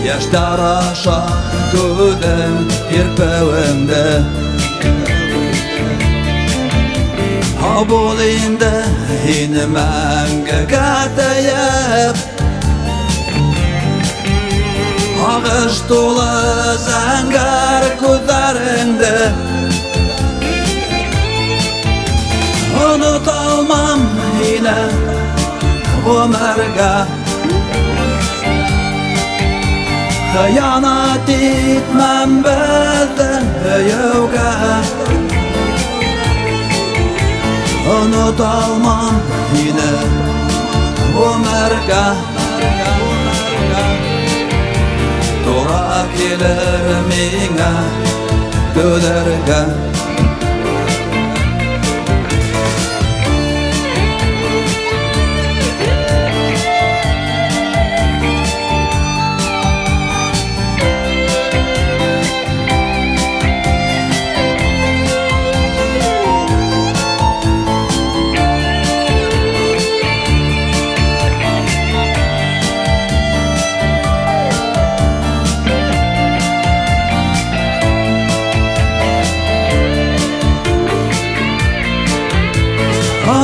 Yaşlar aşan gözüm kirpevimde Habul indi yine menge gatayıp Ağış dolu zangar gözlerinde Unutalmam yine ömürge Hıyanat etmem beden yevge Unutalmam yine ömürge Tora gelir mine dönerge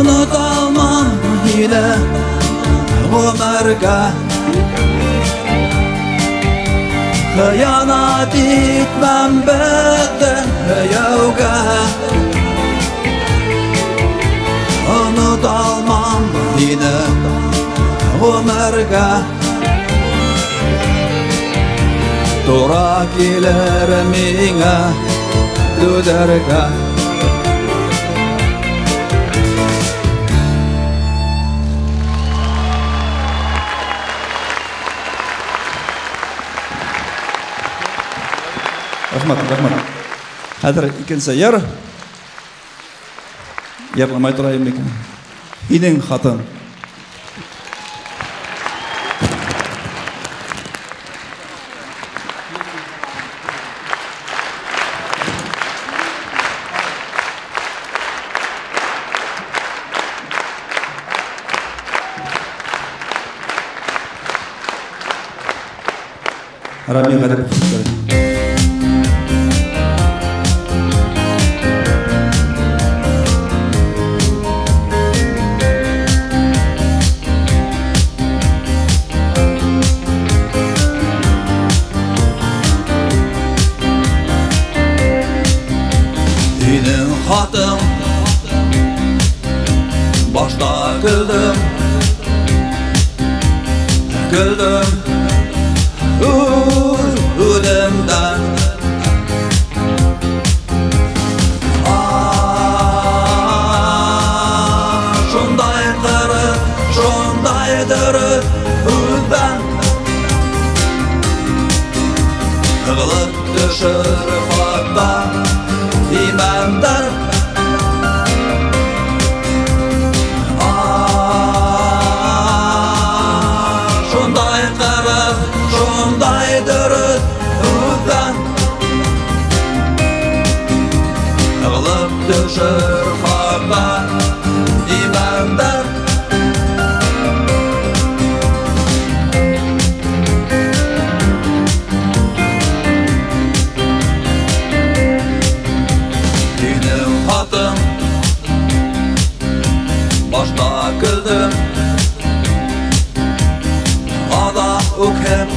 Unutalmam yine ömürge Hıyanat etmem beden yevge Unutalmam yine ömürge Tora gelir mine dönerge Рахмат. Хәзер икенче йыр. Ярламай торайым микән? Һинең хатын. Рами Гарипов. Hatım başta güldüm ölümden şunday kırık şunday dürüt ölden kılıp düşür hatta imamlar şunday kırık şunday dürüt ölden kılıp düşür hatta Şurada imandar Dinim hatım Başta güldüm Ada ukem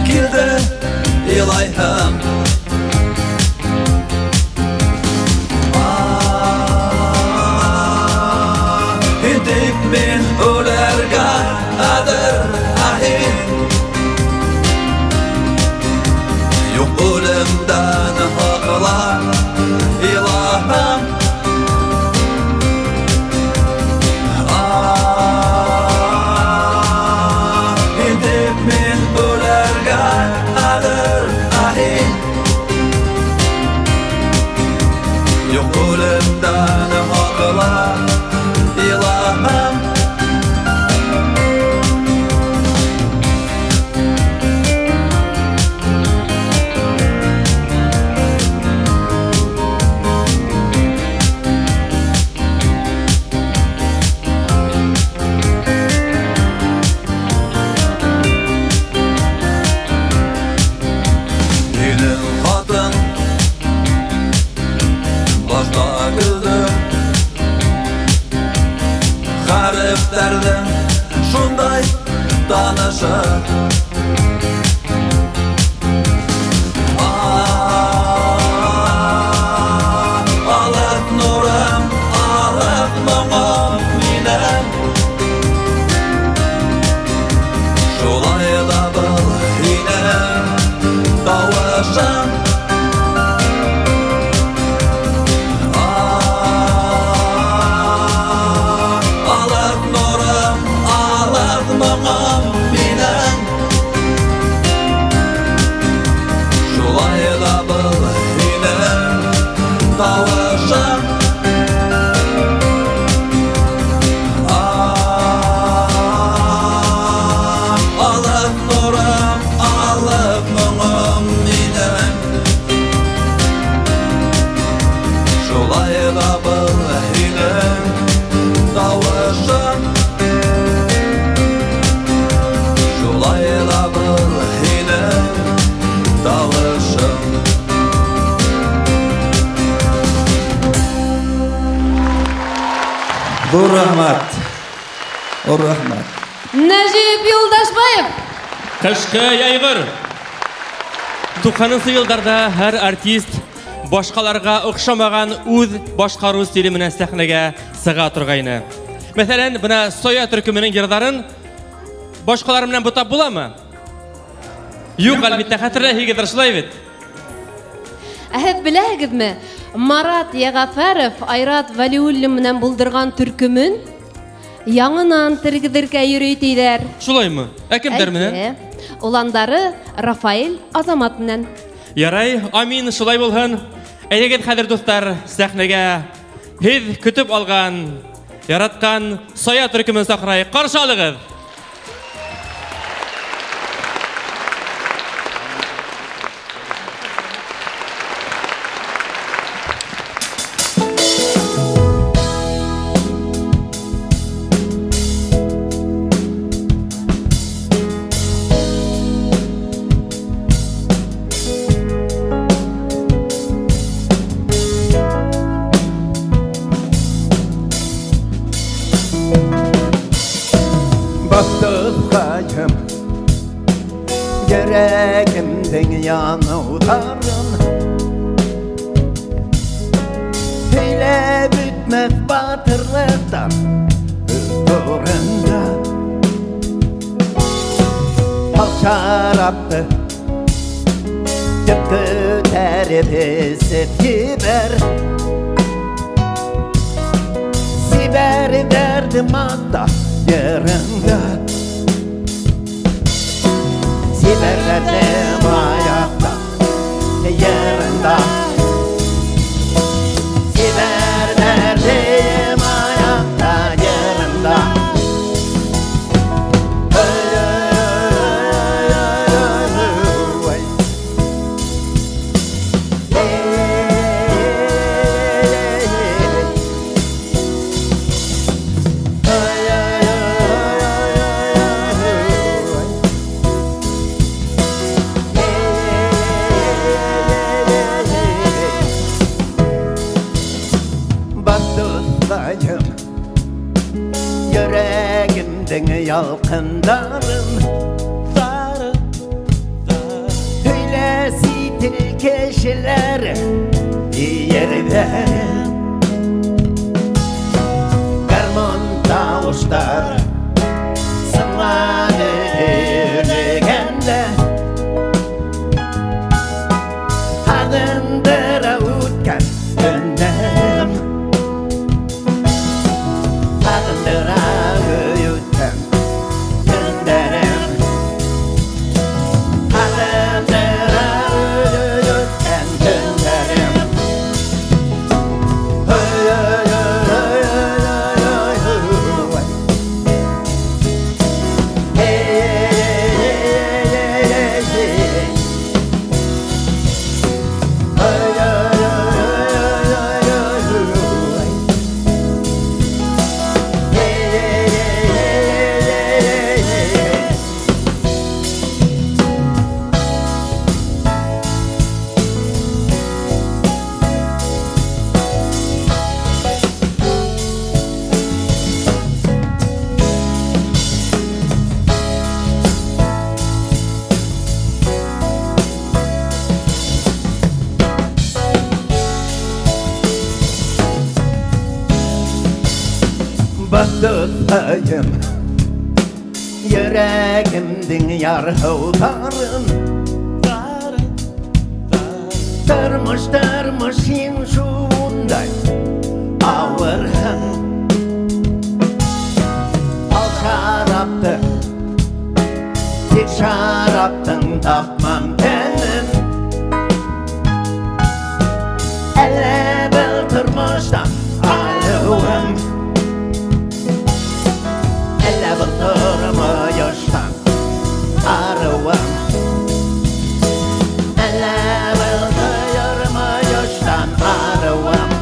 Kildi ilayhım Hindik min ölerge adır ahin Yok ölümden hakla ilahım Hindik min ölerge adır ahin Yok ölümden hakla ilahım Dinim hatın Başta güldüm Hariflerden şunday danışır Alıp nurum, alıp mumum minem Şolay da bıl yinem davışım Alıp nurum, alıp mumum minem Şolay da bıl yinem davışım Alıp nurum, alıp mumum minem Şolay da bıl yinem davışım Şolay da bıl yinem davışım Dur rahmat. O rahmat. Necip Yoldaşbayev. Kışkı yaygır. 90-ncı yıllarda her artist başkalarga okşamagan öz başkaru stili менен sahnege sığa turgayны. Mesela buna Soya türkümünün yırdарын başkalar менен butap bulamı? Yok albitte hatırlayıgı dırşılay bit. Hep bilәгезме? Марат Ягафаров Айрат Валиуллин менән булдырган төркемін яңынан тиргидиргә йөрөйтиләр. Шулаймы? Кемдер менән? Уландары Рафаэль Азамат менән. Ярай, амин, шулай булһын. Әйдәгез хәзер дуслар, сәхнәгә һез көтеп алган, яраткан Соя төркемен сахрай каршы алыгыз. Battıkayım Yüreğimden yanıtarım Hile bitmez batırlıktan Öldüründe Al şaraptı Tıptı teribisi Siber Siber verdim hatta yerinde Siber verdim ayakta yerinde Siber verdim ayakta yerinde Sevdin yalkındarım Öylesi tilkeşler yerde Garmon tavuşlar Sınladı yürügende Adındıra utken döndüm Adındıra utken döndüm Adındıra utken döndüm Bakıtayım Yüreğimdin yarhıvtarın Tırmış şunday ağırhın Al şaraptı Tek şaraptın tapmam benim Elle bel tırmıştan alıvım Elle bıldırma yaştan arıvam Elle bıldırma yaştan arıvam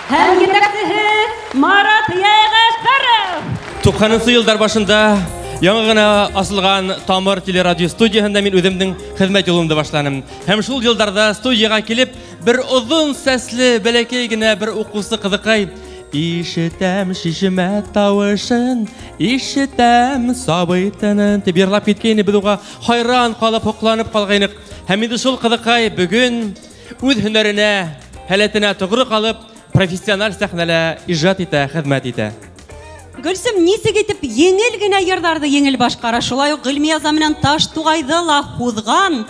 Hem yeteksihi Marat Yağışkarov. 90-ncı yıllar başında яңа гына асылган Тамыр телерадио студиясында мен үземнең хезмәт юлымды башланым. Һәм шул елларда студияга килеп, бер озын сәсле, бәләкәй генә бер укусы кызыкай ишетәм шишмә тавышын, ишетәм сабый тынын дип йырлап киткәйне, без уга хайран калып, хокланып калгайнык. Һәм инде шул кызыкай бүген үз һөнәренә, һәләтенә тугры калып, профессиональ сәхнәлә иҗат итә, хезмәт итә. Гөлсем нисек итеп еңел генә йырдарды еңел башкара, шулай ук Гөлмияза менән Таш тугайды ла хузган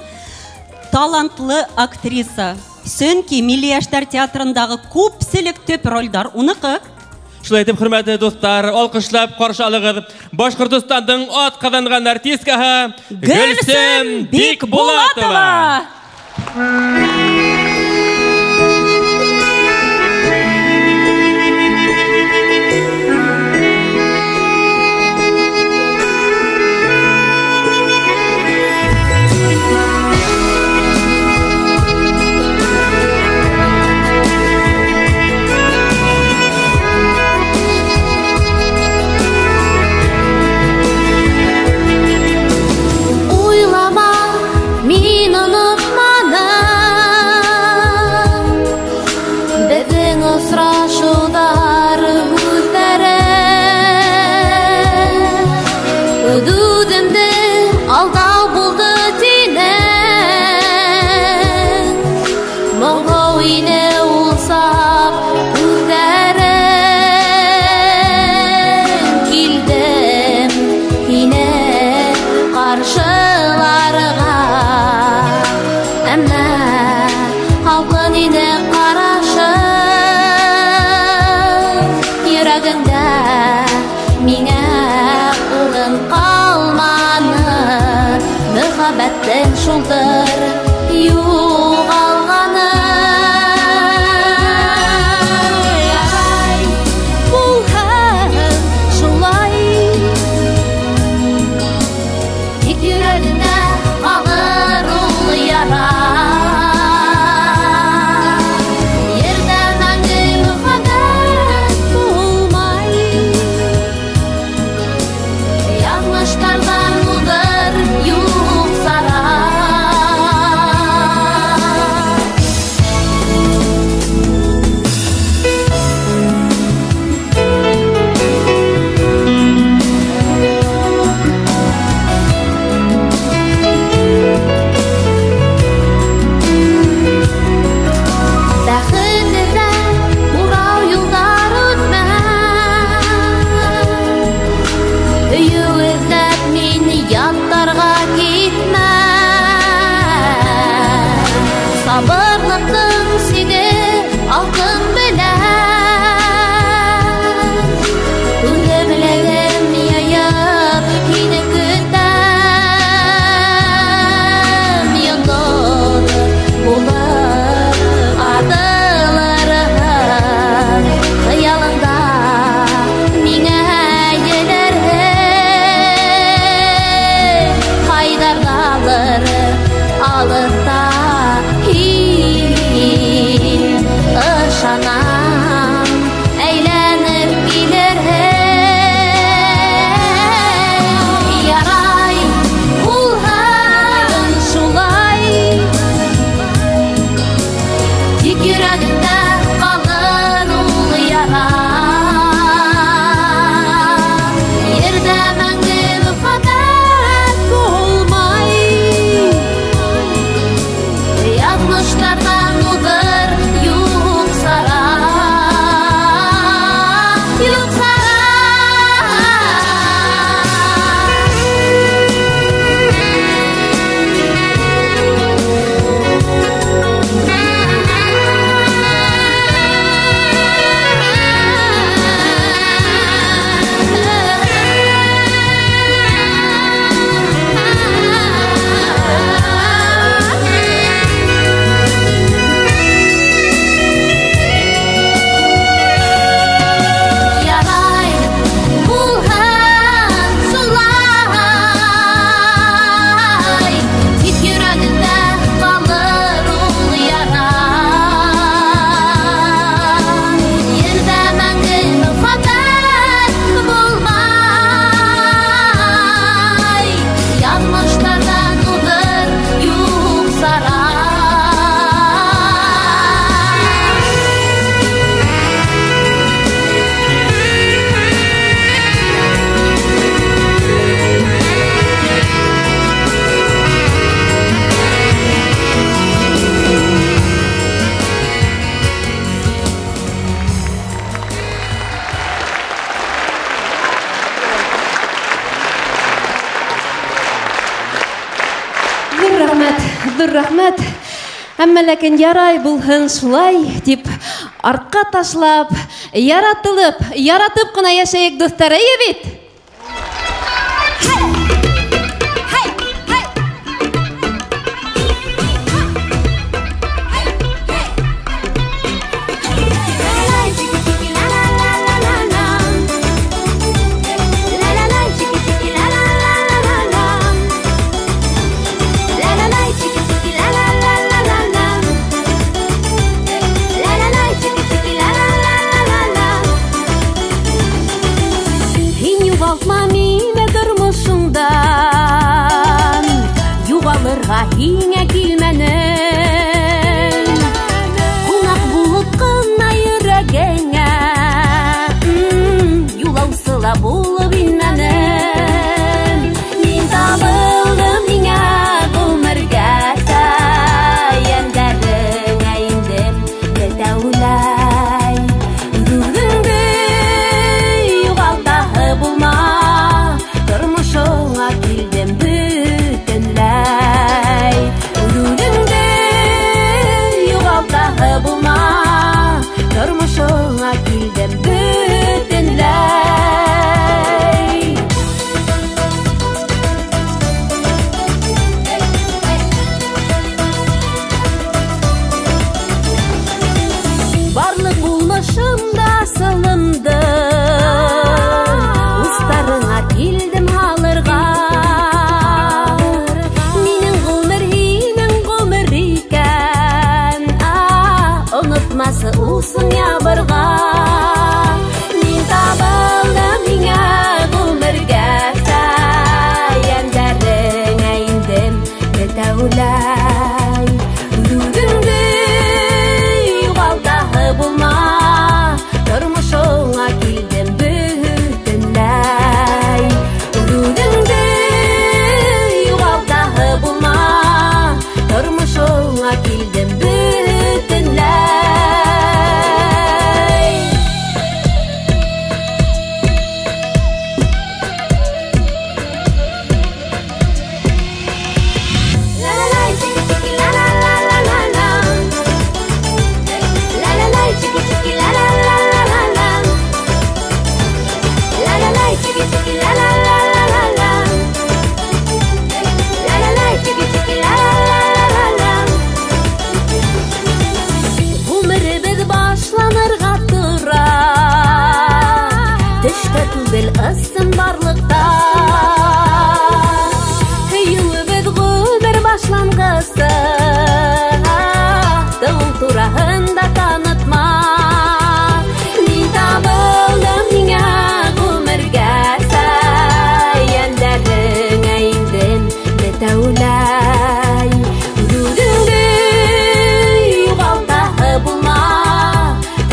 талантлы актриса. Сөнки Милли яшьтәр театрындагы күпселек төп рольдар уныкы. Шулай итеп, хөрмәтле дуслар, алкышлап каршы алыгыз Башкортстандың ат казанган артисткаһы Гөлсем Бикбулатова. йөрәгеңдә миңа урын калманы, мөхәббәттең шулдыр югалганы. Ярай, булһын шулай, тик йөрәгеңдә калыр ул яра. Sabırlıktың сине алтын белән, күңел беләгем яяп һине көтәм. Йондыр булып атылырһың, хыялыңда миңа йөрерһең. Кайдардалыр алыста ышанам, әйләнеп килерһең. Ярай, булһын шулай, тик йөрәгеңдә калыр ул яра. Ердә мәңге мөхәббәт булмай, язмыштардан уҙыр юҡсара. Ҙур рәхмәт. Әммә ләкин ярай, булһын шулай дип артҡа ташлап, яратып ҡына йәшәйек, дуҫтар, эйе бит? Һиңә килмәнем, ҡунаҡ булып ҡына йөрәгеңә, юлаусыла булып инмәнем. Мин табылдым һиңә ғүмергә йәндәреңә индем бетәүләй. Үҙеңде юғалтаһы булма, тормошоңа килдем бөтөнләй. Düşte түгел ыссын барлықта Хүйімібіз ғұмыр башланғысы Дыл турағында танытма Мен табылдым меңа ғұмырға Сәйендерің әйінден бетәуләй Үдүдүңді юғалтағы бұлма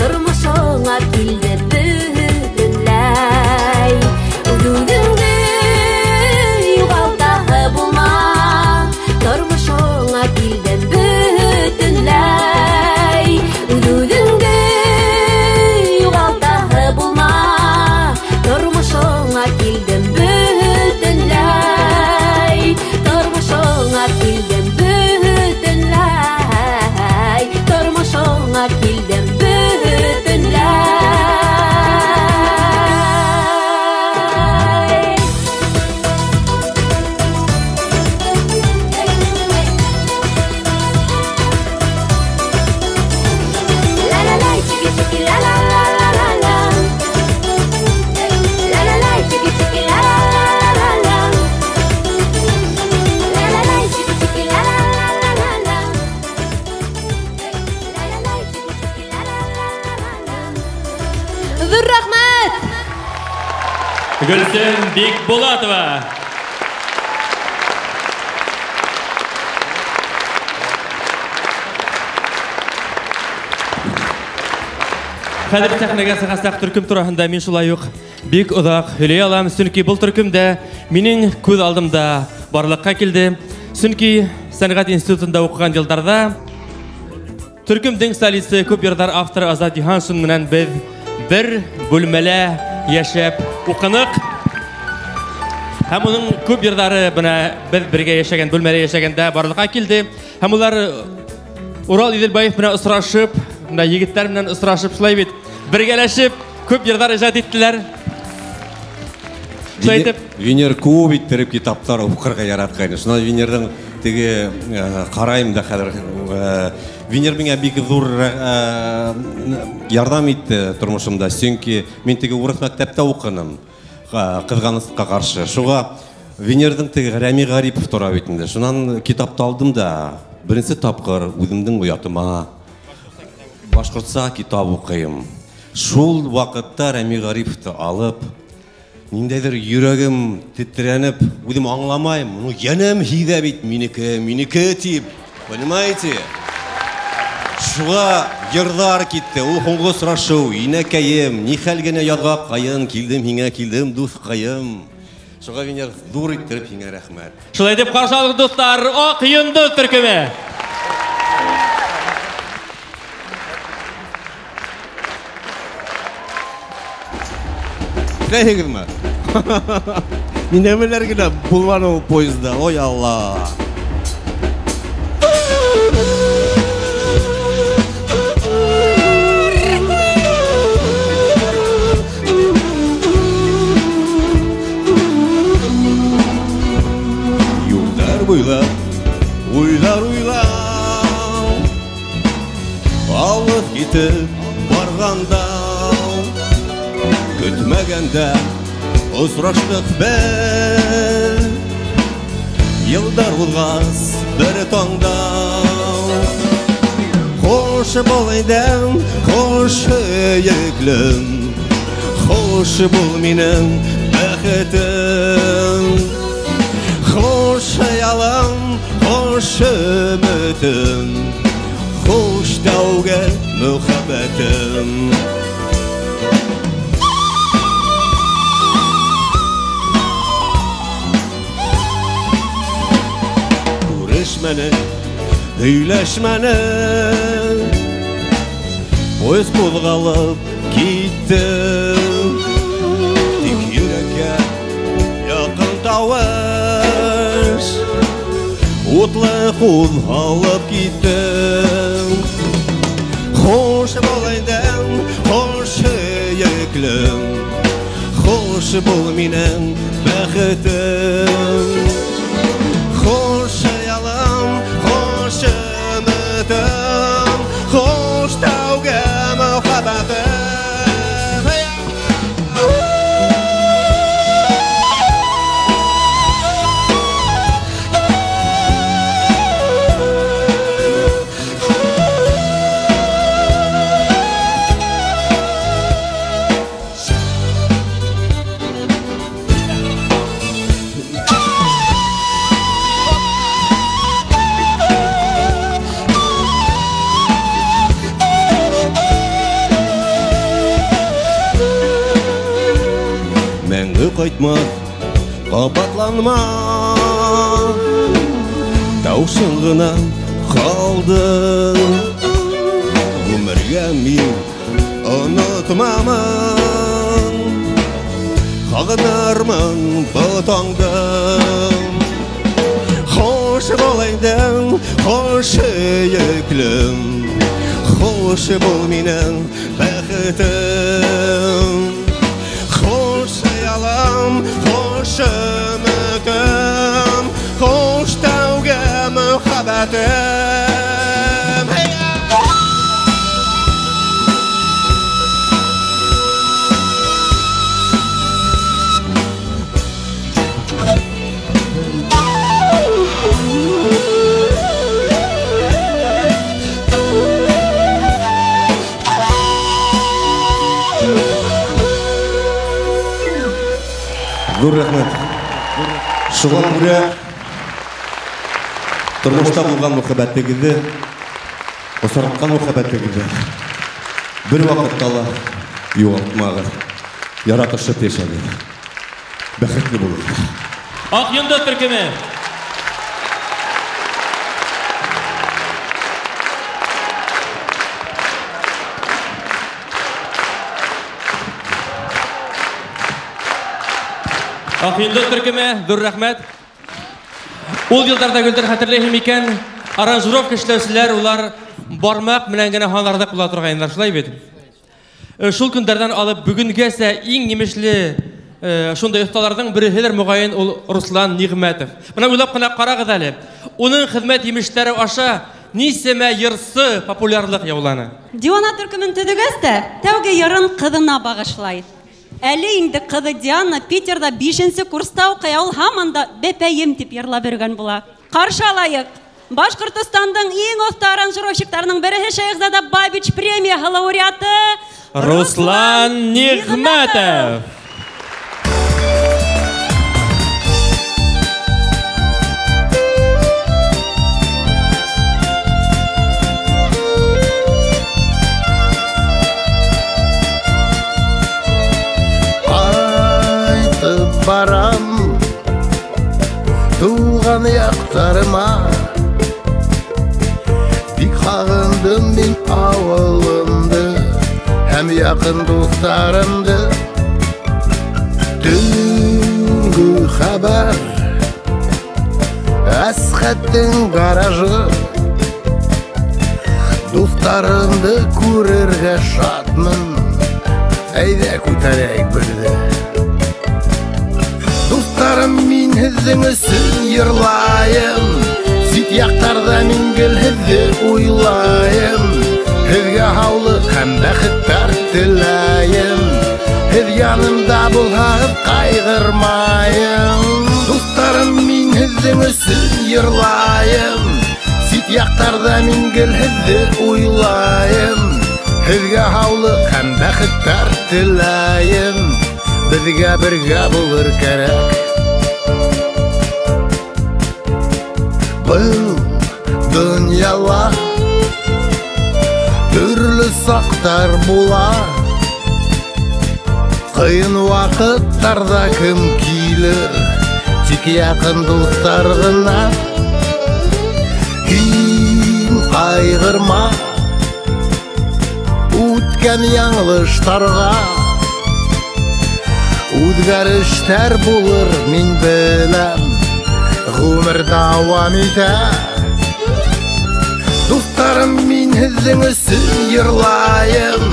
Тұрмышыңа келді бүтінләй Үдүдүңді юғалтағы бұлма Тұрмышыңа келді бүтінләй Үдүдүңді юғалтағы бұлма Тұрмышыңа келді бүтінләй Тұрмышыңа келді бүтінләй Тұрмышыңа келді Gülsüm Bikbulatova. Хәзер сәхнәгә сыгасак төркем турында мин шулай ук бик озак һөйләй алам, чөнки бу төркемдә минең күз алдымда барлыкка килде. Чөнки сәнгать институтында укыган елларда төркемнең солисты, күп йырдар авторы Азат Йоханссон менән без бер бүлмәлә яшәп укынык. Һәм уның күп йырдары бына без бергә яшәгән бүлмәлә яшәгәндә барлыкка килде. Һәм улар Урал Иделбаев белән осрашып, егетләр белән осрашып, шулай бит бергәләшеп күп йырдар иҗат иттеләр. Венер күп иттереп китаплар укырга яраткан. Шуңа Венердән теге карайым да хәзер. Венер миңа бик зур ярдәм итте тормышымда. Чөнки мин теге урыс мәктәптә укыным. Кызганычка каршы. Шуңа Венердән теге Рәми Гарипов тора бит инде. Шуннан китапты алдым да беренче тапкыр үземнең уятыма башкортса китап укыйм. Шул вакытта Рәми Гариповты алып, ниндәйдер йөрәгем тетрәнеп, үзем аңламайм. Ну янәм һидә бит минеке тип. Понимаете? Шуга йырдар китте. Ул һуңгы сорашу, инәкәем, ни хәл генә язга кайын, килдем һиңә, килдем дускаем. Шуга Венер зур иттереп һиңә рәхмәт. Шулай дип каршы алыгыз дуслар, Ак йондыз төркеме. Кәйгезме? Мин нәмәләр генә булманы ул поездда. Ой Алла. Уйлар, алып китеп барганда, көтмәгәндә осраштык бер. Елдар узгас бер таңда, хош бул идем, хош йөклем, хош бул минем бәхетем. Хош ялым, хош өметім, хош тәуге мөхәббәтім. Күрешмәне, һөйләшмәне, поезд кузгалып китте. Тик йөрәккә якын тавыш, утлы кузгалып китте. Хош бул идем, хош йөклем, хош бул минем бәхетем. Хош ялым, хош өметем, хош тәуге мөхәббәтем. қайтмас қабатланма даусың ғына қалды өмірге мен ұнытмамын қағынармын бұтаңды Хош болайдың, хош өйіклім Хош бол менің бәқітім Хош аялым, хош үмітім Хош тәуге мұхаббатым Зор рахмет. Шуға күрә тормышта булган мөхәббәтегезне, осратқан мөхәббәтегезне бер вакытта ла югалтмагыз. Яратышып яшәгез. Бәхетле булыгыз. Ак Йонды төркеме. Ак Йонды төркеме, зур рәхмәт. Ул елларда гөлдер хәтерләйһем икән, аранжировка эшләүчеләр улар бармак белән генә ханларда була торганнар, шулай бит. Шул көндәрдән алып бүгенгәсә иң нимешле шундай осталарның береһелер мөгаен ул Руслан Нигъмәтов. Менә уйлап кына карагыз әле. Уның хезмәт имештәре аша нисәмә йырсы популярлык яуланы. Диана төркемен төдегез дә тәүге ярын кызына багышлай. Әле инде кызы Диана Питерда 5нче курста укый, ул һаман да бәпәем дип йырлап йөргән була. Каршы алайык. Башкортстанның иң оста аранжировщикларының бере Шәйхзада Бабич премия лауреаты Руслан Нигъмәтов. Барам туған яқтарыма бик қағындым мен ауылымды һәм яқын достарымды түнгі хабар Әсхәттің гаражы достарымды көрерге шатмын әйдә күтәрәйік бірді Достарым мин һеҙҙең өсөн йырлайым Сит яҡтарҙа мин гел һеҙҙе уйлайым Һеҙгә һаулыҡ һәм бәхеттәр теләйем Һеҙ янымда булһағыҙ ҡайғырмайым Достарым мин һеҙҙең өсөн йырлайым Сит яҡтарҙа мин гел һеҙҙе уйлайым Һеҙгә һаулыҡ һәм бәхеттәр теләйем Беҙгә бергә булыр кәрәк Был донъяла төрлө саҡтар була Ҡыйын ваҡыттарҙа кем килер Тик яҡын дуҫтар ғына Һин ҡайғырма Үткән яңылыштарға Үҙгәрештәр булыр мин беләм Ғүмер дауам итә Дуҫтарым мин һеҙҙең өсөн йырлайым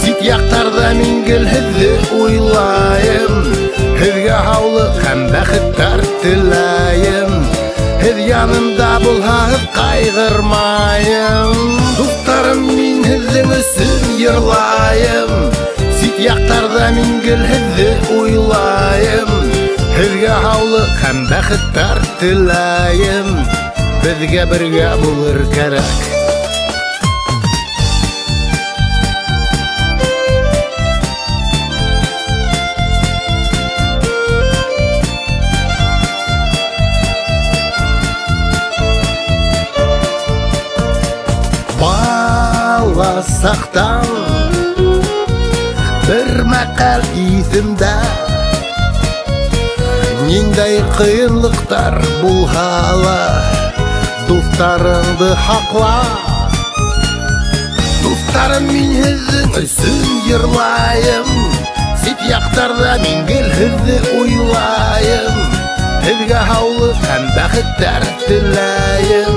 Сит яҡтарҙа мин гел һеҙҙе уйлайым Һеҙгә һаулыҡ һәм бәхеттәр теләйем Һеҙ янымда булһағыҙ ҡайғырмайым Дуҫтарым мин һеҙҙең өсөн йырлайым Сит яҡтарҙа мин гел һеҙҙе уйлайым Һеҙгә һаулыҡ һәм бәхеттәр теләйем Беҙгә бергә булыр кәрәк Бала саҡтан бер мәҡәл иҫемдә Ниндәй кыйынлыктар булһа дуҫтарыңды һаҡла. Дуҫтарым, мин һеҙҙең өсөн йырлайым, сит яҡтарҙа мин гел һеҙҙе уйлайым. Һеҙгә һаулыҡ һәм бәхеттәр теләйем,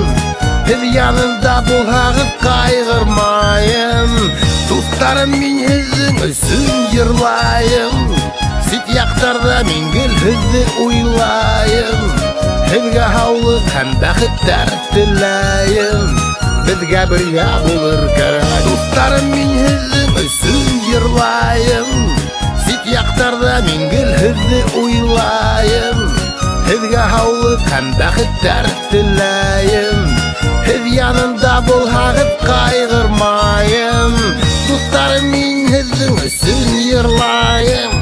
һеҙ янында булһағыҙ ҡайғырмайым. Дуҫтарым, мин һеҙҙең өсөн йырлайым, сит яҡтарҙа мин гел һеҙҙе уйлайым. Һеҙгә һаулыҡ һәм бәхеттәр теләйем, беҙгә бергә булыр кәрәк. Дуҫтарым, мин һеҙҙең өсөн йырлайым, сит яҡтарҙа мин гел һеҙҙе уйлайым. Һеҙгә һаулыҡ һәм бәхеттәр теләйем, һеҙ янында булһағыҙ ҡайғырмайым. Дуҫтарым, мин һеҙҙең өсөн йырлайым,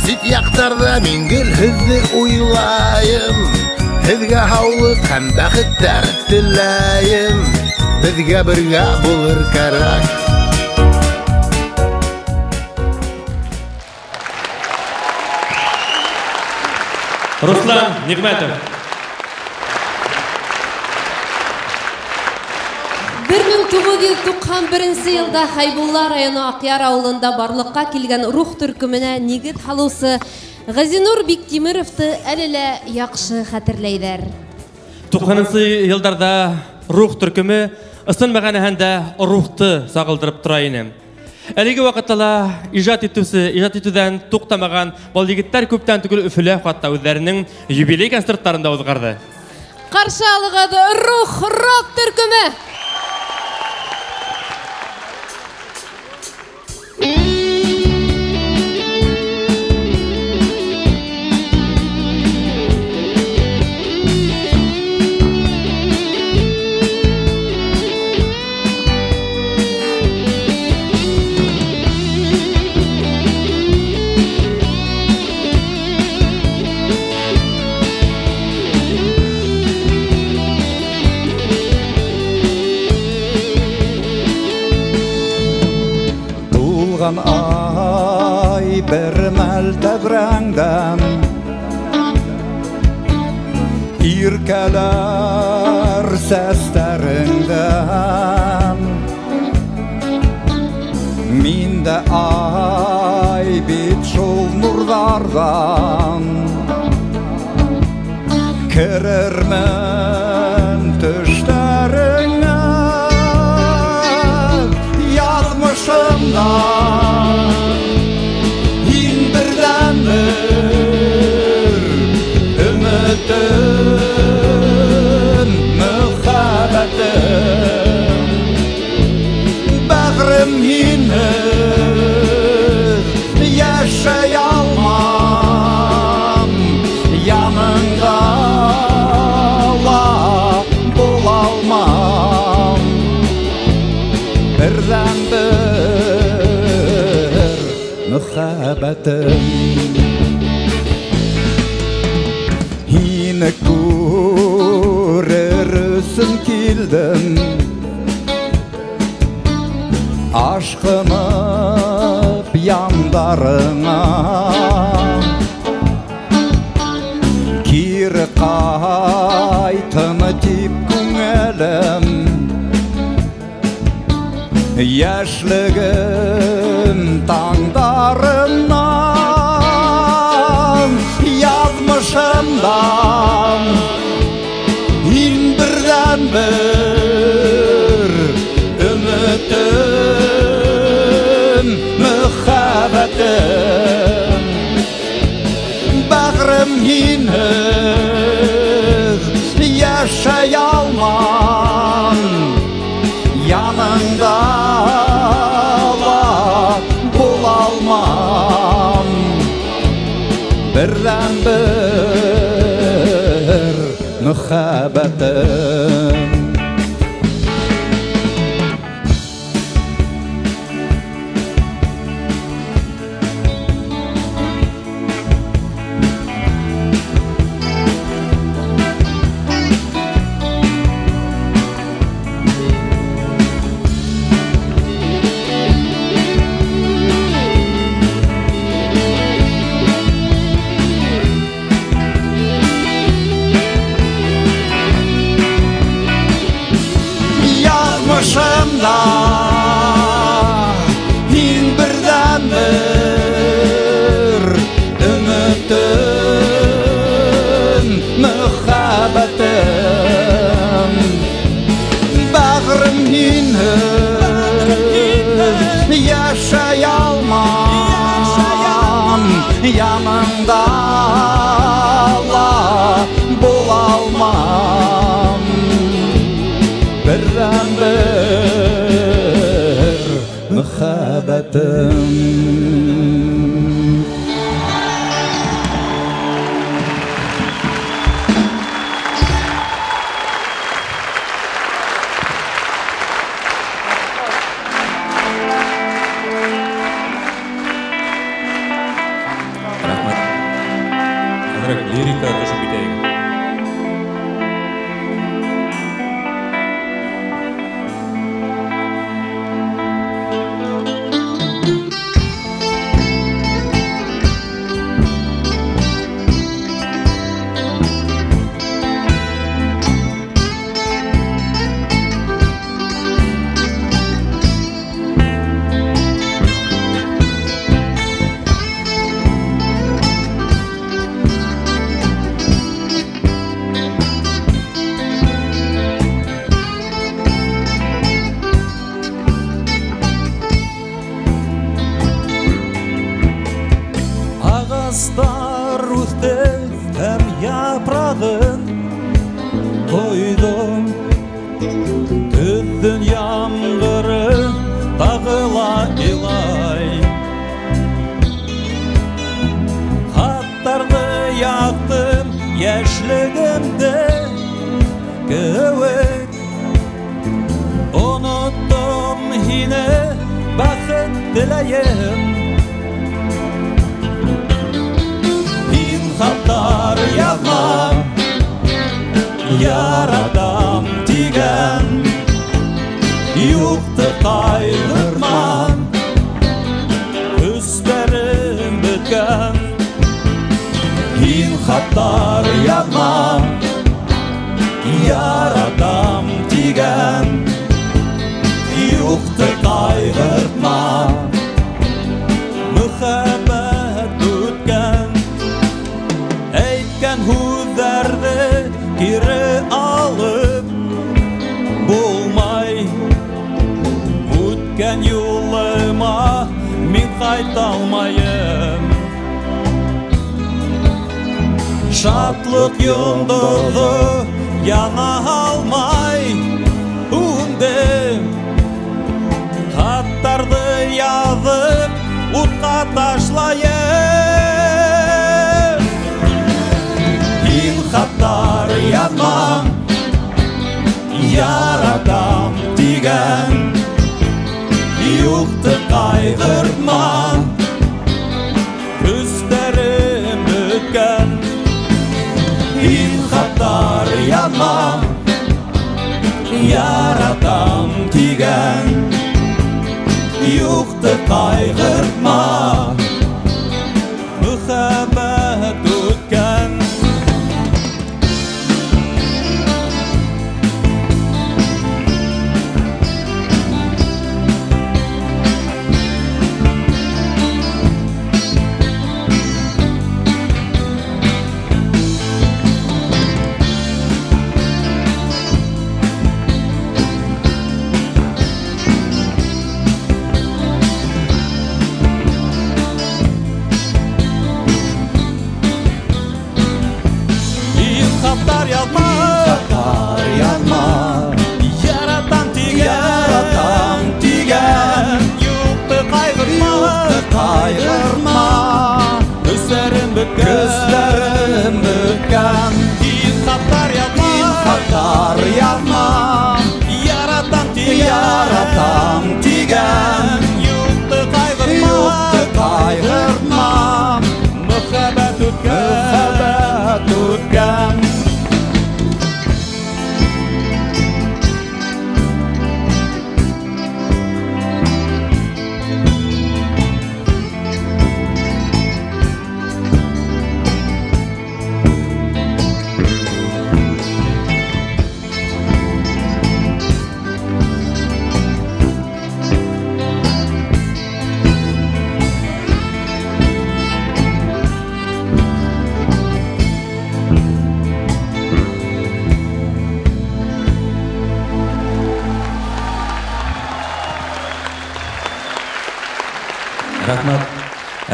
сит яҡтарҙа мин гел һеҙҙе уйлайым. Һеҙгә һаулыҡ һәм бәхеттәр теләйем, беҙгә бергә булыр кәрәк. Руслан Нигъмәтов. 1991 елда Хайбулла районы Аҡъяр ауылында барлыҡҡа килгән рух төркөмөнә нигеҙ һалыусы Ғәзинур Биктимеровты әле лә яҡшы хәтерләйҙәр. 90-нчы йылдарда рух төркөмө ысын мәғәнәһендә рухты сағылдырып тора ине. Әлеге ваҡытта ижад итеүҙән туҡтамаған был егеттәр күптән түгел Өфөлә хатта үҙҙәренең юбилей концерттарында уҙғарҙы. Ҡаршы алығыҙ рух рок төркөмө! Ay bir мәл тәҙрәңдән иркәләр сәстәреңдән мин дә ай бит шул нурҙарҙан керермен төштәреңә яҙмышымда Өмөтөм, мөхәббәтем, бәғрем һинһеҙ йәшәй алмам, яныңда ла була алмам. Берҙән-бер мөхәббәтем Һине күрер өсөн килдем, ашҡынып яндарыңа. Кире ҡайтмы тип күңелем, йәшлегем таңдарынан яҙмышымдан һин берҙән-бер өмөтөм, мөхәббәтем, бәғрем һинһеҙ йәшәй алмам, яныңда ла була алмам. Берҙән-бер мөхәббәтем Yanında Allah bola almam Birden bir muhabbetim Лирика қошып кетейік. Ağaçlar üstte hem yaprağın koydum Düzdün yağmurı dağıla ilay Hattardı yaktım yaşlığımda kıvık Unuttum yine bakıt dileyim Hatlar yazma Yaradan digen Yoktu kaygırman Üstlerim bitken Hin hatlar yazma Yaradan digen Yoktu kaygırman Muhabbet ütken Eytken hüzlerdi geri alıp Bulmay Ütken yoluma min kaytalmayım Şatlık yıldızı yana almay Ündüm Hattardı yazıp Utka taşlayım Hatlar yazmam Yaradan digen Yoktu kaygırmam Üstlerim bütken Hatlar yazmam Yaradan digen Yoktu kaygırmam Muhabbet ütken Hatlar yazma Yaratan digen Yoktu kaygırma Üstlerim bütken Hatlar yazma Yaratan digen Yoktu kaygırma Muhabbet ütken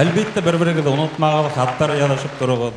Әлбетте бір-біріңізді ұнытмағыз, хаттар жазышып тұрыңыз.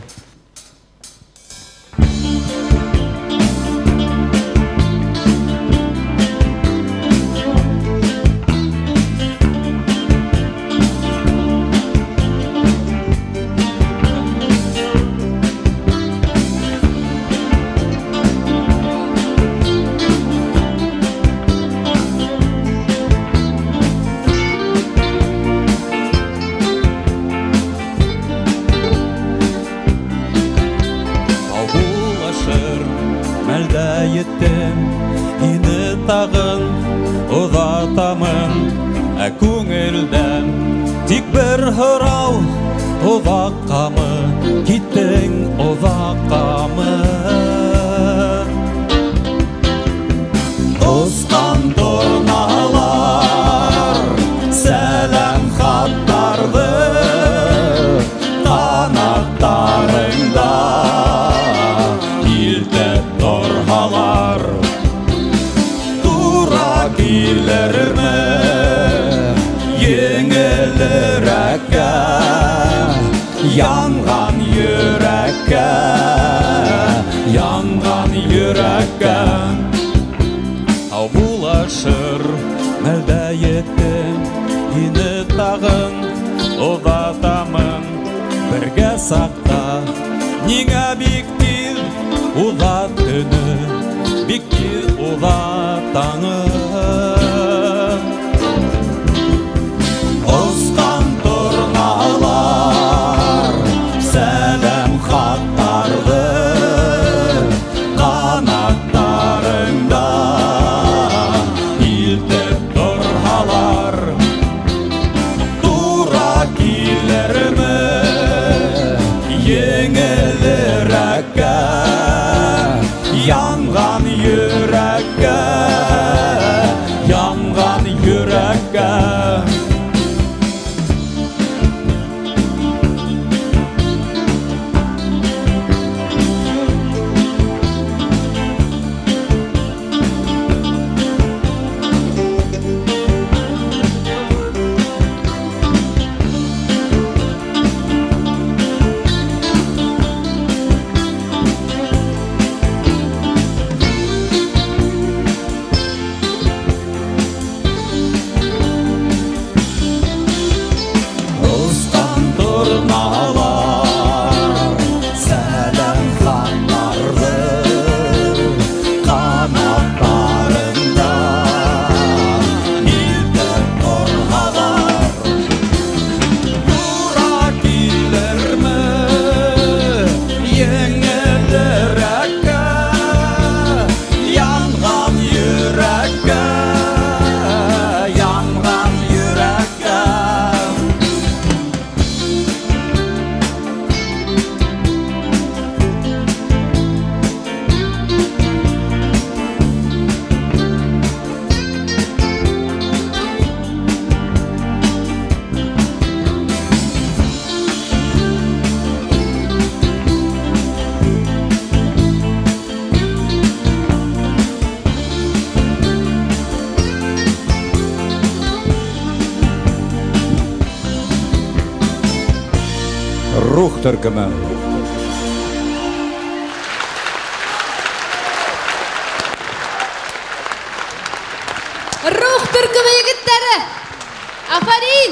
Тағын ұзатамын көңілден тек бір хырау ұзаққамы кеттің ұзаққамы ұсқан торналар сәлем хаттарды қанаттарыңда илтіп торғалар Келерме еңілірәккә Янған йөрәккә Ау булашыр мәлдә еттім Ені тағын ұзатамын Бірге сақта Неңә биктил ұзат түні Биктил ұзат таңы Осқан торналар сәлем хаттарды қанаттарыңда илтіп торғалар тура келерме еңілірәккә янған йөрәккә Рух төркемі. Рух төркемі егіттері. Афарин.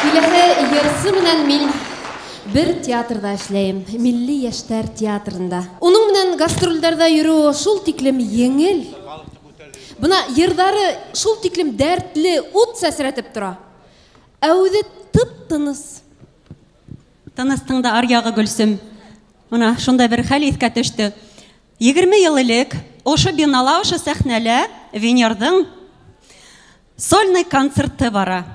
Келесі ерсі менен мен бір театрда эшлейм, Милли яштар театрында. Оның менен гастрольдарда жүру шул тиклем еңел. Бuna йырдары шул тиклем дәртле ут сәсрәтеп тора. Әуді тып-тыныс. Тыныстың да аряғы Гүлсім. Мына шунда бір хәл ескә төште. 20 ел элек ошо бинала, ошо сәхнәлә Венердың сольный концерты бара.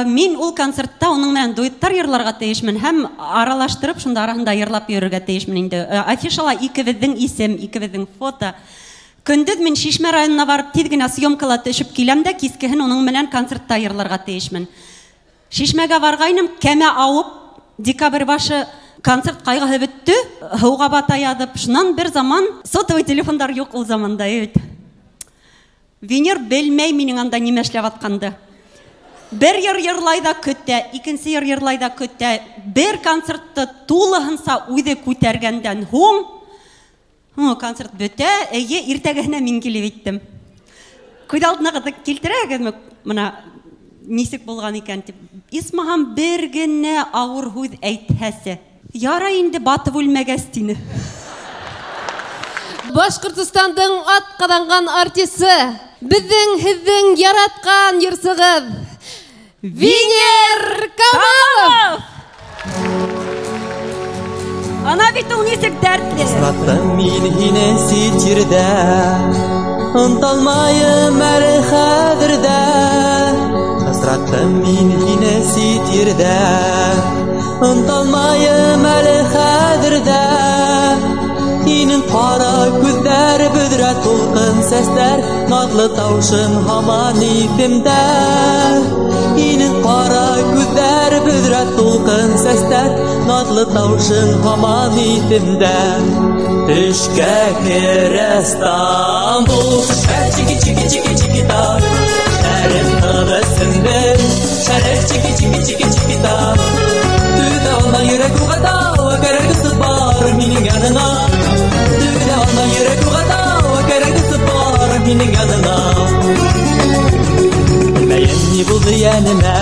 Мин ул концертта оның менән дуэттар йырларга тиешмен һәм аралаштырып шунда арасында йырлап йөрергә тиешмен инде. Афишала икебезнең исем, икебезнең фото. Көндез мен Шишмә районына барып тиз генә съемкала төшеп киләм дә кискеһен оның менән концертта йырларга тиешмен. Шишмәгә баргайным, кәмә авып, декабрь башы концерт кайгыһы бетте, һауга бата ядып, шуннан бер заман сотовый телефондар юк ул заманда. Венер белмәй минең анда нимә эшләп атканды. Бер йырлай да көтә, икенче йырлай да көтә. Бер концертты тулыһынса үзе күтәргәндән һуң концерт бөтә, иртәгәһенә мин килеп иттем. Күз алдына килтерәгезме моны нисек булган икән дип. Исмаһам бер генә авыр һүз әйтһәсе. Ярай инде батып үлмәгәс тине. Башкортстандың атҡаҙанған артисы, беҙҙең һеҙҙең яратҡан йырсығыҙ Венер Камалов! Ана бит ул нисек дәртле. Сыраттым мин һине ситирдә, онталмайым әле хәҙердә. Сыраттым мин һине ситирдә, онталмайым әле хәҙердә. Һинең ҡара күҙҙәр, бөҙрә тулҡын сәстәр, наҙлы тауышың һаман иҫемдә. Һинең ҡара күҙҙәр, бөҙрә тулҡын сәстәр, наҙлы тауышың һаман иҫемдә. Төшкә керә Стамбул, чики-чики-чики-чики-та. Шәриф ҡыҙы Сөмбөл, шәриф чики-чики-чики-чики-та. Түҙә алма йөрәк уғата, кәрәгесе бар минең яныңа. Түҙә алма йөрәк уғата, кәрәгесе бар минең яныңа. Белмәйем ни булды йәнемә,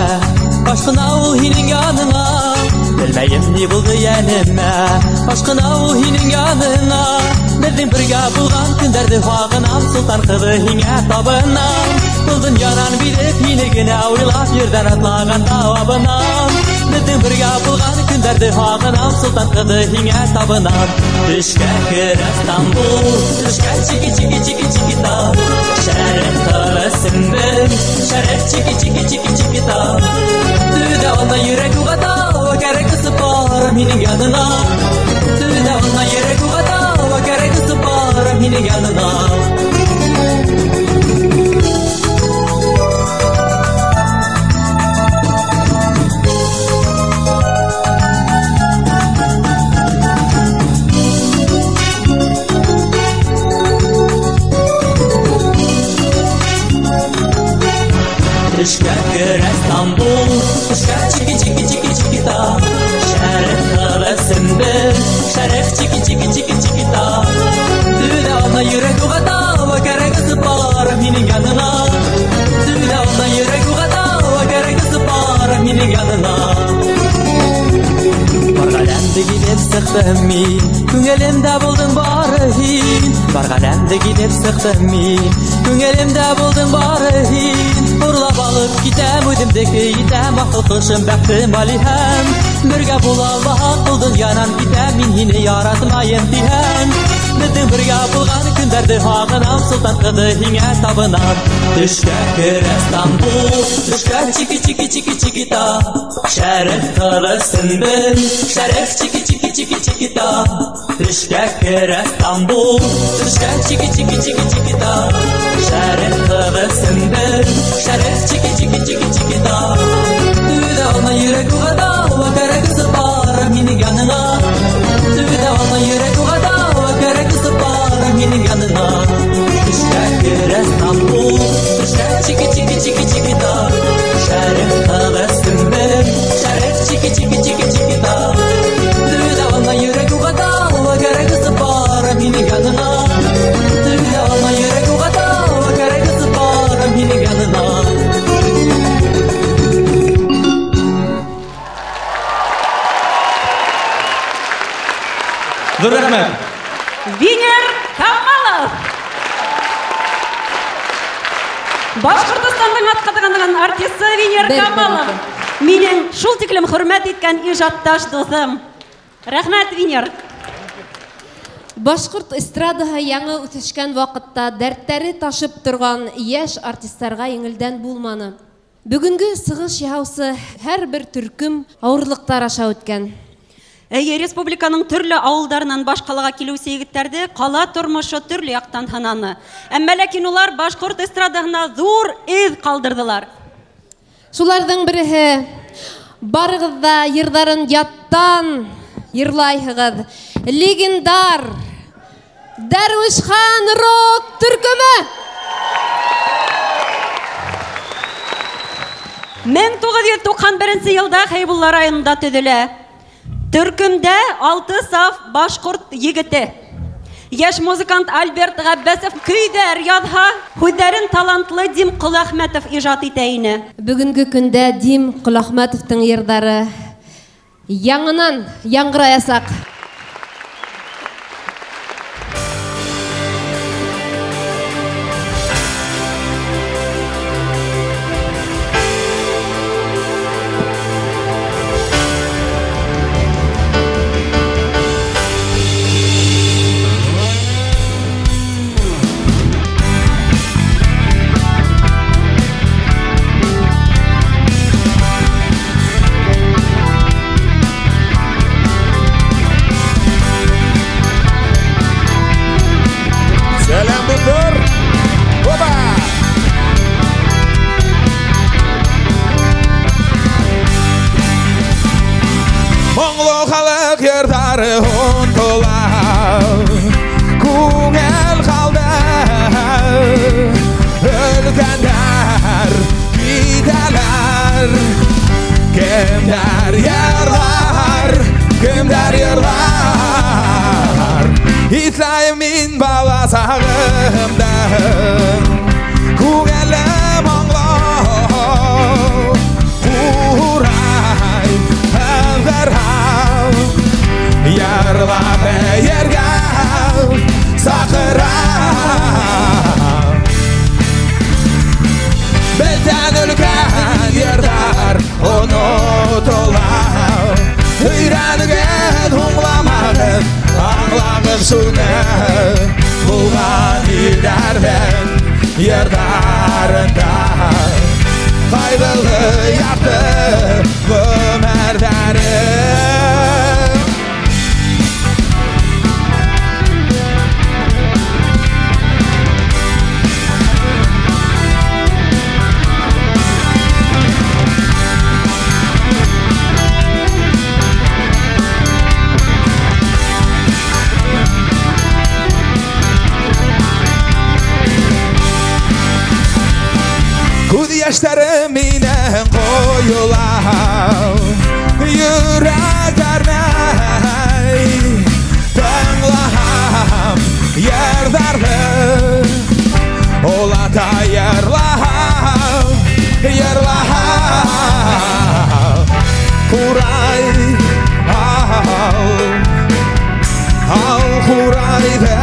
ашҡына ул һинең яныңа. Белмәйем ни булды йәнемә, ашҡына ул һинең яныңа. Беҙҙең бергә булған көндәрҙе һағынам, солтан ҡыҙы һиңә табынам. Был донъянан биҙеп һине генә уйлап, ерҙән атлағанда абынам. Беҙҙең бергә булған көндәрҙе һағынам, солтан ҡыҙы һиңә табынам. Төшкә керә Стамбул, төшкә чики-чики-чики-чики-та. Шәриф ҡыҙы Сөмбөл, шәриф чики-чики-чики-чики-та. Түҙә алма йөрәк уғата, кәрәгесе бар минең яныңа. Түҙә алма йөрәк уғата, кәрәгесе бар минең яныңа. Төшкә керә Стамбул, төшкә чики-чики-чики-чики-та. Шәриф ҡыҙы Сөмбөл, шәриф чики-чики-чики-чики-та. Түҙә алма йөрәк уғата, кәрәгесе бар минең яныңа. Түҙә алма йөрәк уғата, кәрәгесе бар минең яныңа. Бар ғаләмде килеп сыҡтым мин, күңелемдә булдың бары һин. Бар ғаләмде килеп сыҡтым мин, күңелемдә булдың бары һин. Урлап алып китәм, үҙемдеке итәм, аҡыл ҡошом бәхтем алиһәм. Бергә була алмаһаҡ, был донъянан китәм, мин һине яратмайым тиһәм. Беҙҙең бергә булған көндәрҙе һағынам, солтан ҡыҙы һиңә табынам. Төшкә керә Стамбул, төшкә чики-чики-чики-чики-та. Шәриф ҡыҙы Сөмбөл, шәриф чики-чики-чики-чики-та. Төшкә керә Стамбул, төшкә чики-чики-чики-чики-та. Шәриф ҡыҙы Сөмбөл, шәриф чики-чики-чики-чики-та. Түҙә алма йөрәк уғата, кәрәгесе бар минең яныңа. Түҙә алма йөрәк уғата, кәрәгесе бар минең яныңа. Төшкә керә Стамбул, төшкә чики-чики-чики-чики-та. Шәриф ҡыҙы Сөмбөл, шәриф чики-чики-чики-чики-та. Түҙә алма йөрәк уғата, кәрәгесе бар минең яныңа. Түҙә алма йөрәк уғата, кәрәгесе бар минең яныңа. Ҙур рәхмәт. Венер Камалов! Башҡортостандың атҡаҙанған артисы Венер Камалов. Минең шул тиклем хөрмәт иткән ижадташ дуҫым. Рәхмәт, Венер. Башҡорт эстрадаһы яңы үҫешкән ваҡытта дәрттәре ташып торған йәш артистарға еңелдән булманы. Бөгөнгө сығыш яһаусы һәр бер төркөм ауырлыҡтар аша үткән. Республиканың төрлө ауылдарынан баш ҡалаға килеүсе егеттәрҙе ҡала тормошо төрлө яҡтан һынаны. Әммә ләкин улар башҡорт эстрадаһына ҙур эҙ ҡалдырҙылар. Шуларҙың береһе, барығыҙ ҙа йырҙарын яттан йырлайһығыҙ. Легендар Дәрүишхан рок төркөмө! 1991 елда Хейбулла районында төзелә. Төркемдә 6 саф башкорт егете. Яш музыкант Альберт Габбасов көйдәр язһа, хүзләрен талантлы Дим Кулахмәтов иҗат итә ине. Бүгенге көндә Дим Кулахмәтовтың йырдары яңынан яңгыраясак. İsrail min balasağımda Kugelim anla Kuray Överhav Yarla beyergav Sakırav Belten ülken yerdar Unutulav Hüyranıgın humlamağın Ağlağın sune Bulgan illerden Yerdarında Kaygılı yaktı Ömerlerim Kud yaşlarım inen koyulam Yürek ermey Tönlaham yerdarlı Ola da yerlaham Yerlaham Kuray Al kuraydı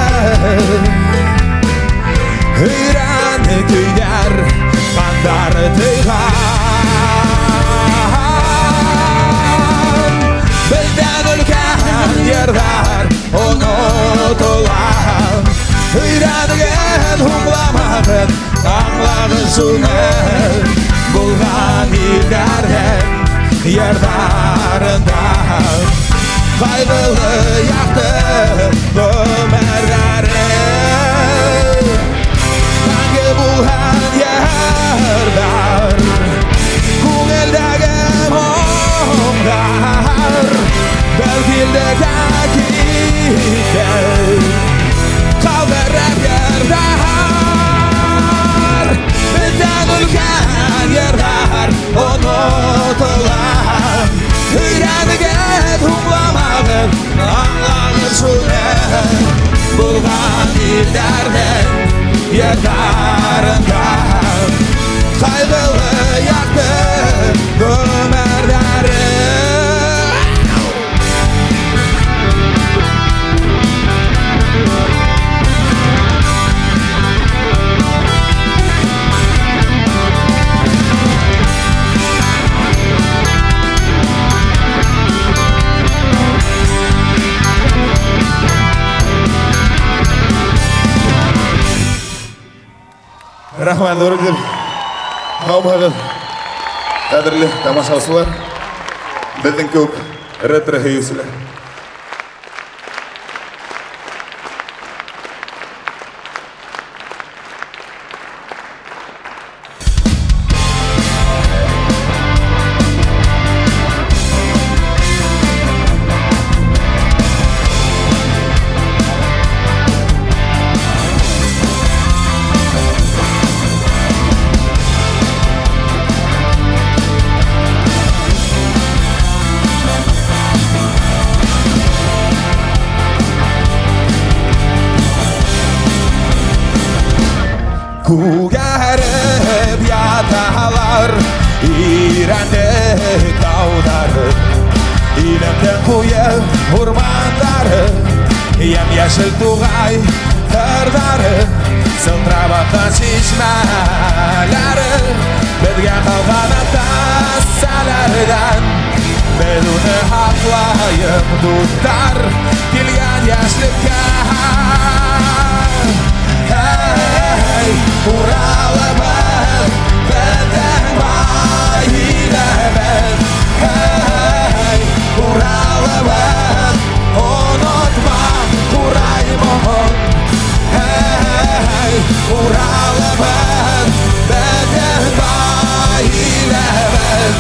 Hüyran tüyler Kandar tıygan Bizden ülken yerler unutulan Hüyranıgın humlamağın Anlağın sunar Bulgan illerden Yerdarında Kaygılı yaktı Ömerlerim Hangi bulhan yerdar Kugeldagi mongar Belkilde kakide Kaldırıp yerdar Bizden ülken yerdar Unutulan Hüyranıgın humlamağın Anlağın sunar Bulgan illerden Yerdarında Kaygılı yaktı Ömerlerim Rahman Nurudin, Haumağız, қадірлі тамашашылар, біздің көп ретро хейсілер. Күгәріп яталар Ирәнді таудары Илемдің қойы урмандары Ем-ешіл туғай қырдары Сылдырап атқан шешмәләрі Бізге қалған атасалардан Біз оны хақлайық достар Келген яшілікке Уралыбыз біздің байлығымыз Уралыбыз ұнытма құраймын Уралыбыз біздің байлығымыз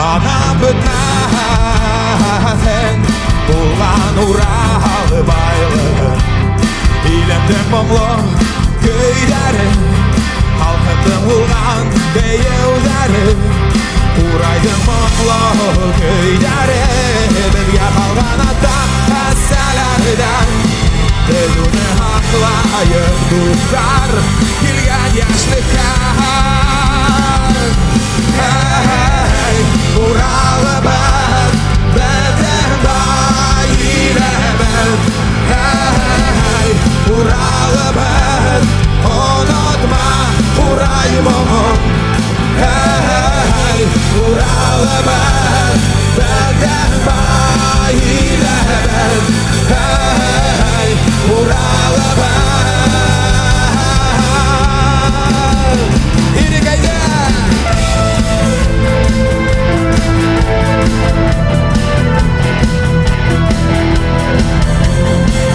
Анам бүтмәсін Болған Уралы байлығын Илемдің мұңлы көйлерін Халқымның ұлған бейеулерін Урайдың мұңлы көйлерін Бізге қалған ата әсәләрден Біз оны хақлайық достар Келген яшілікке Уралыбыз біздің байлығымыз Уралыбыз ұнытма құраймын Уралыбыз біздің байлығымыз Уралыбыз Ирекайда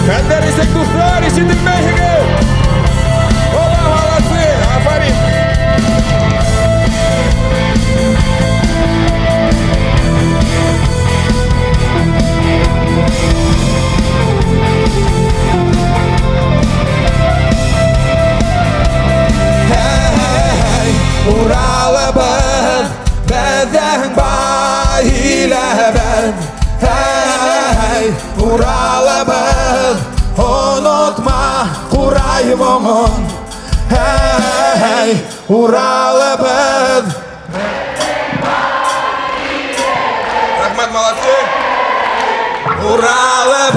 Кәндер исек достар, ишетіп мәйігі Ола, молодцы, афарин Уралыбыз біздің байлығымыз Уралыбыз ұнытма құраймын Уралыбыз Рахмат, молодцы Уралыбыз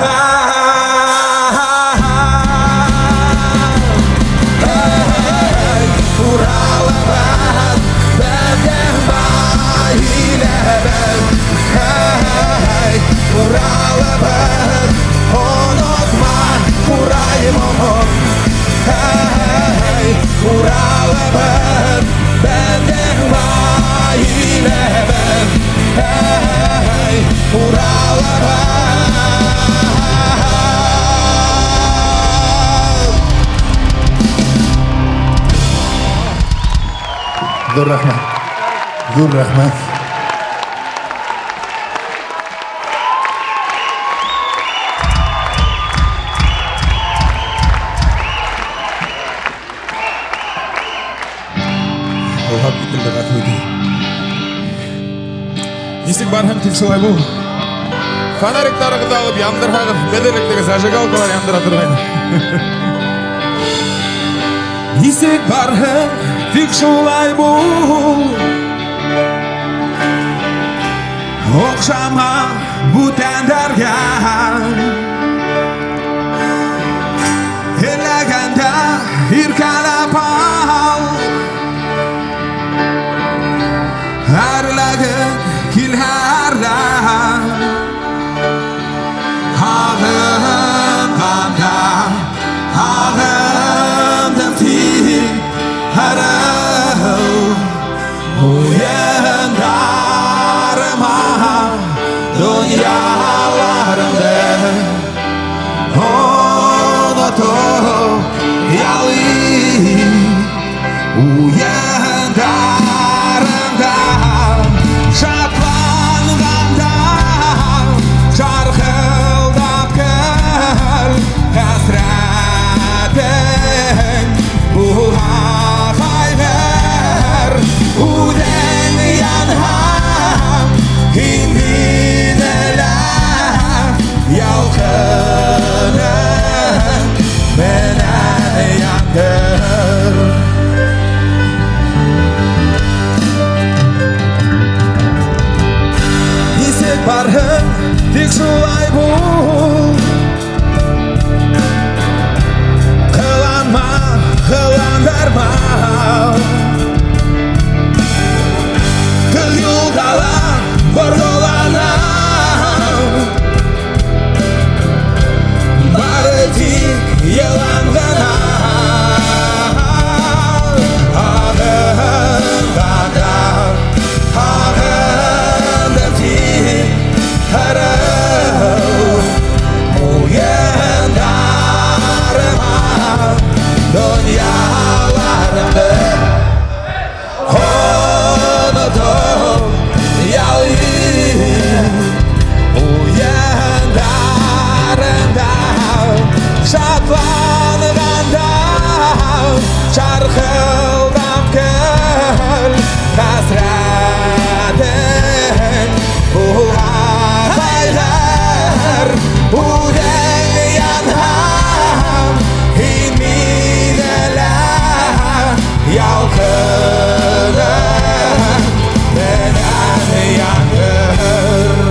Уралыбыз ұнытма құраймын Уралыбыз біздің байлығымыз Уралыбыз Зор рахмат. Зор рахмат. Несік бархам тек солай бұл Фонариктеріңізді алып, яндыр қағып, бедеректегі зажигалкалар яндыра тұрғайны Несік бархам тек солай бұл Оқшама бұтәндерге Елегенде иркелеп ал Әрләгін kilherler Ağımda Ağımdım ki Harıl Uyandarıma Dünyalarımda Unutup Yalayım Uyandarımda Şaplanganda Çarkıldap gel Hasretin Bu hafay шулай бұл қыланма қыландарма Күйілдала бұрғылана Бары тек еланғана Ағындада ағынды тек арау Ойындарыма дүнияларымды Шатланғанда шарқылдап кіл қасіретің бұлға қайғыр өлең янғам инмейділі ялқыным менен яңғыр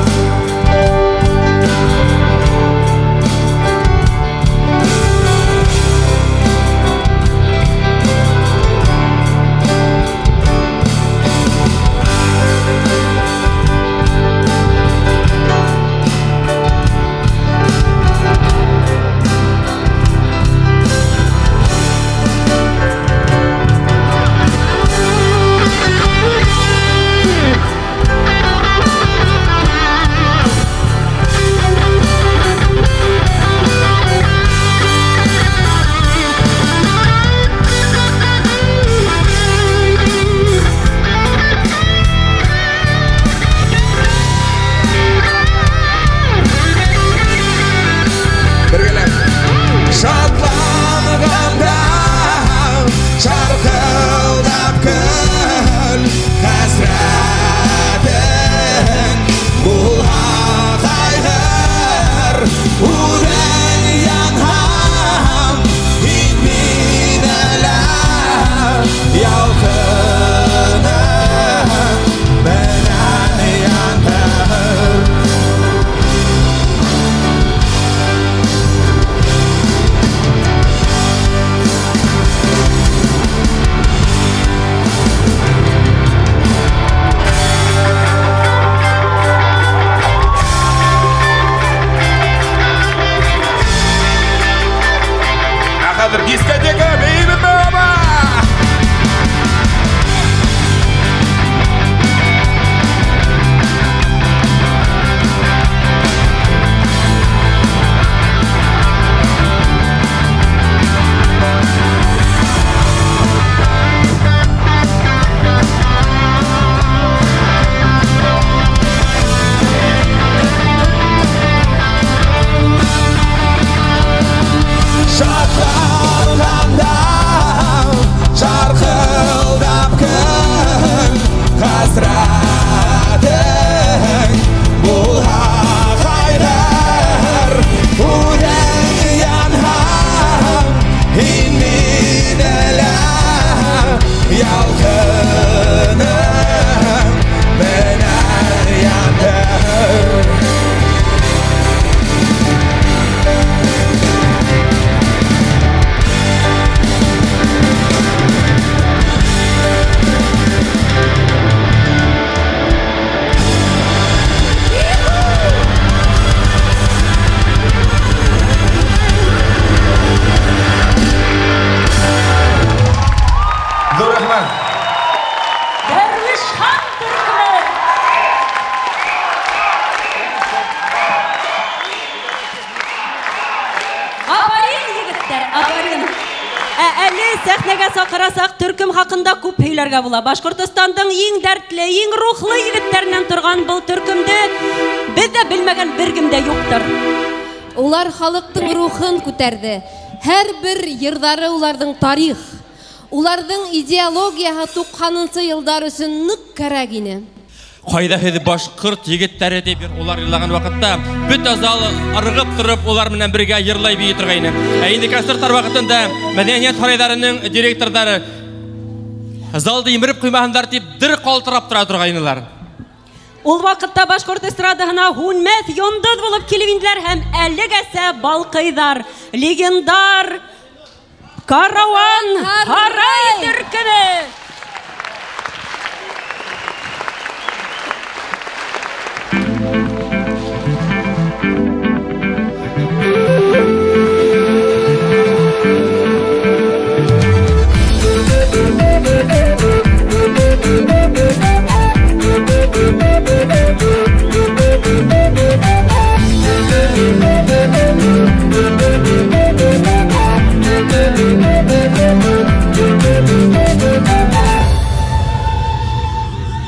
Шатланғанда шарқылдап кіл қасіретің бұлға қайғыр өлең янғам инмейділі ялқыным менен яңғыр Қазір дискотека бейбіт баба Шатланғанда шарқылдап кіл қасіретің бұлға қайғыр өлең янғам инмейділі ялқыным менен яңғыр Зор рахмат. Дәрвиш хан түркімі. Апарин, егіттер, апарин. Әлі сәхнеге сақырасақ түркім хақында көп сөйләргә була. Башқұртстанның ең дәртле, ең рухлы егіттерінен тұрған бұл түркімді біз де білмеген бір кімде жоқтыр. Олар халықтың рухын күтәрді. Һәр бір йырдары улардың тарих. Улардың идеологияға 90-шы елдар өсін нык кәрәк ине. Қайда хеді башқұрт егеттері деп олар йырлаған вақытта бүт зал арығып тұрып олар менен бірге йырлай бейі тұрғайны. Енді концерттар вақытында мәдениет сарайларының директордары залды еміріп құймағандар деп дір қалтырап тұра тұрғайнылар. Ул вакытта башкорт эстрадаһына һүнмәс йондыз булып килеп инделәр һәм әлегәсә балкыйдар. Легендар Караван Һарай төркеме.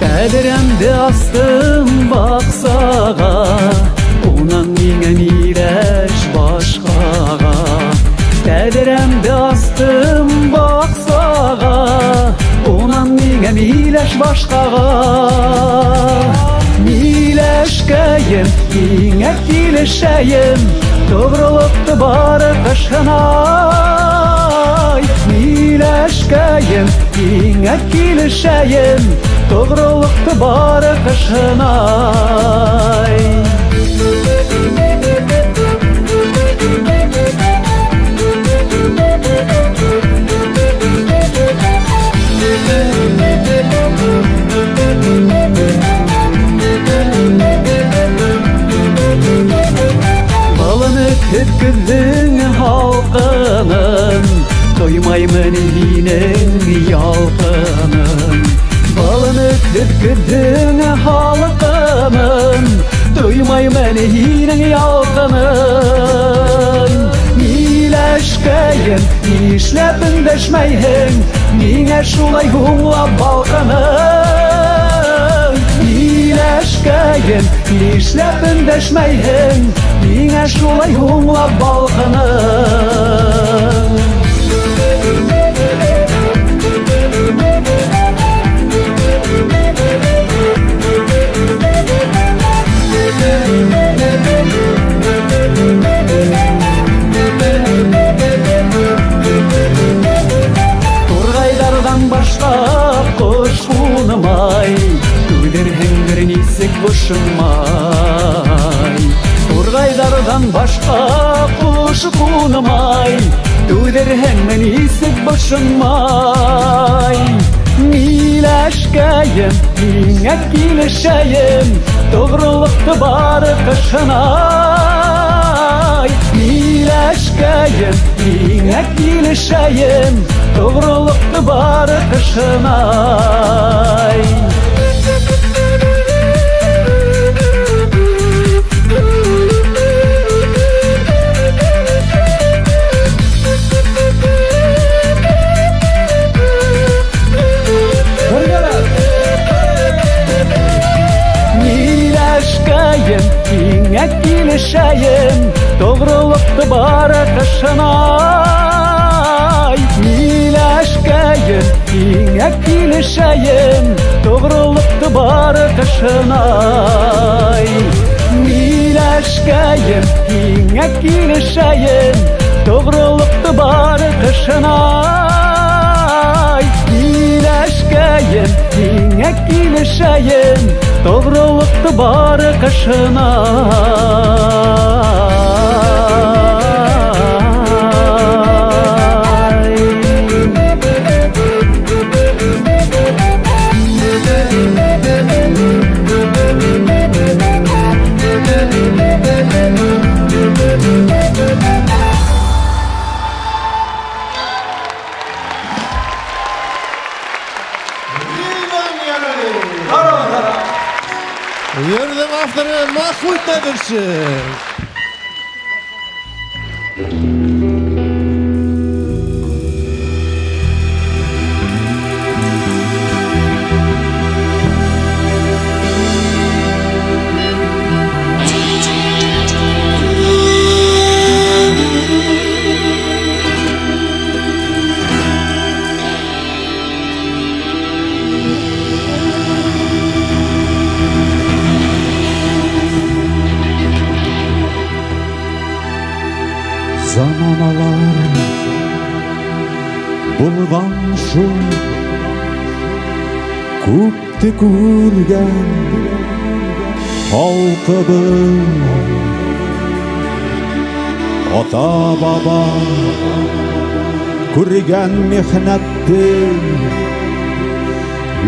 Тәдірәмді астым бақсаға, онан меңен ирәш башқаға. Тәдірәмді астым бақсаға, онан меңен ирәш башқаға. Миләшкәйім, меңә килешәйім, тоғрылықты бары қышынай. Миләшкәйім, меңә килешәйім, to'g'riliqni bari qishinay. Balını kirkildin halqının, toymayman yinin yalqının. Balını kirkildin halqının, toymayman yinin yalqının. Miləşkəyim, nişləpin dəşməyhin, minə şulay hunlab balqının. Miləşkəyim, nişləpin dəşməyhin, minə şulay hunlab balqının. Turgaylardan başqa quş unumay, tüydirhin bir nisik boşunmay. Turgaylardan başqa quş unumay, tüydirhin bir nisik boşunmay. Miləşkəyim, minə kilişəyim, toğrılıqdı bari qışınay. Miləşkəyim, minə kilişəyim, toğrılıqdı bari qışınay. Miləşkəyim, minə kilişəyim, toğrılıqdı bari qışınay. Miləşkəyim, minə kilişəyim, toğrılıqdı bari qışınay. Miləşkəyim, minə kilişəyim, toğrılıqdı bari qışınay. Miləşkəyim, minə kilişəyim, toğrılıqdı bari qışınay. Yerden avtarı Mahmut Nedirşin. Заманалар bulgan şu, күпті көрген халқыбыз ата баба көрген мехнәтті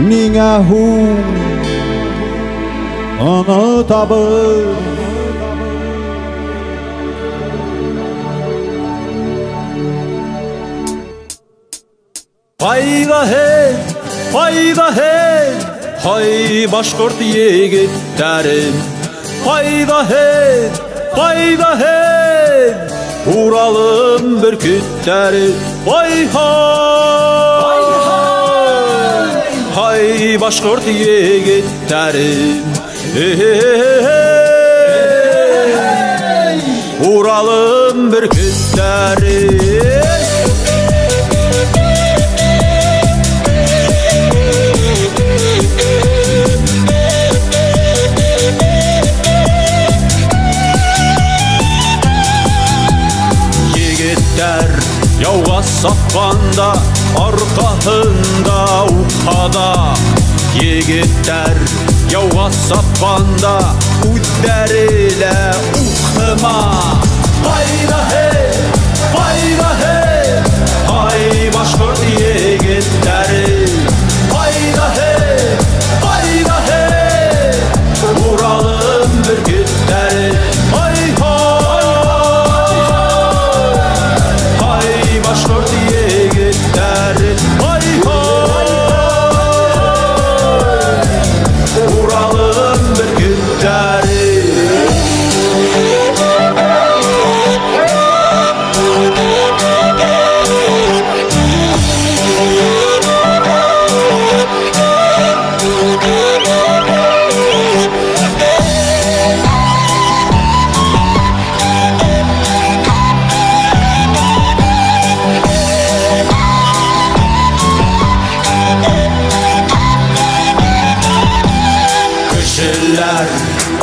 миңа һуң онытабыз Hayda hey, hay Başkurt yigitlerim. Hayda hey, Uralım bürkütleri. Hay hay, Başkurt yigitlerim. Uralım bürkütleri. Yauğa sapanda, arkasında ukada. Yigitler yauğa sapanda, üdderiyle ukma. Hayda hey, hay Başkurt yigitleri. Hayda hey, Uralım bürkütleri. Başkurt yigitleri. Uralım bürkütleri.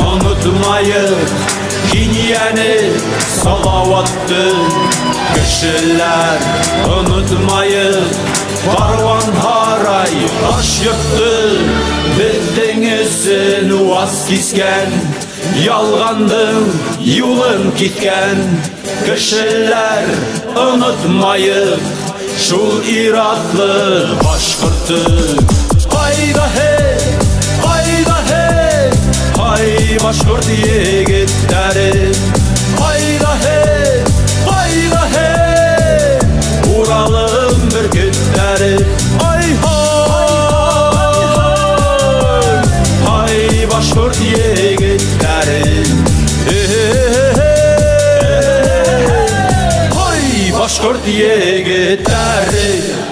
Unutmayın Kinyeni salavattı. Kişiler unutmayın Karvan haray taş yıktı. Bildiğinizin vaz kisken, yalgandın yolun gitken. Kişiler unutmayın Şul iratlı Başkurt'ı. Hayda hey, hay Başkurt yigitleri. Hayda hey, Uralım bürkütleri. Hay Başkurt yigitleri. Hay Başkurt yigitleri.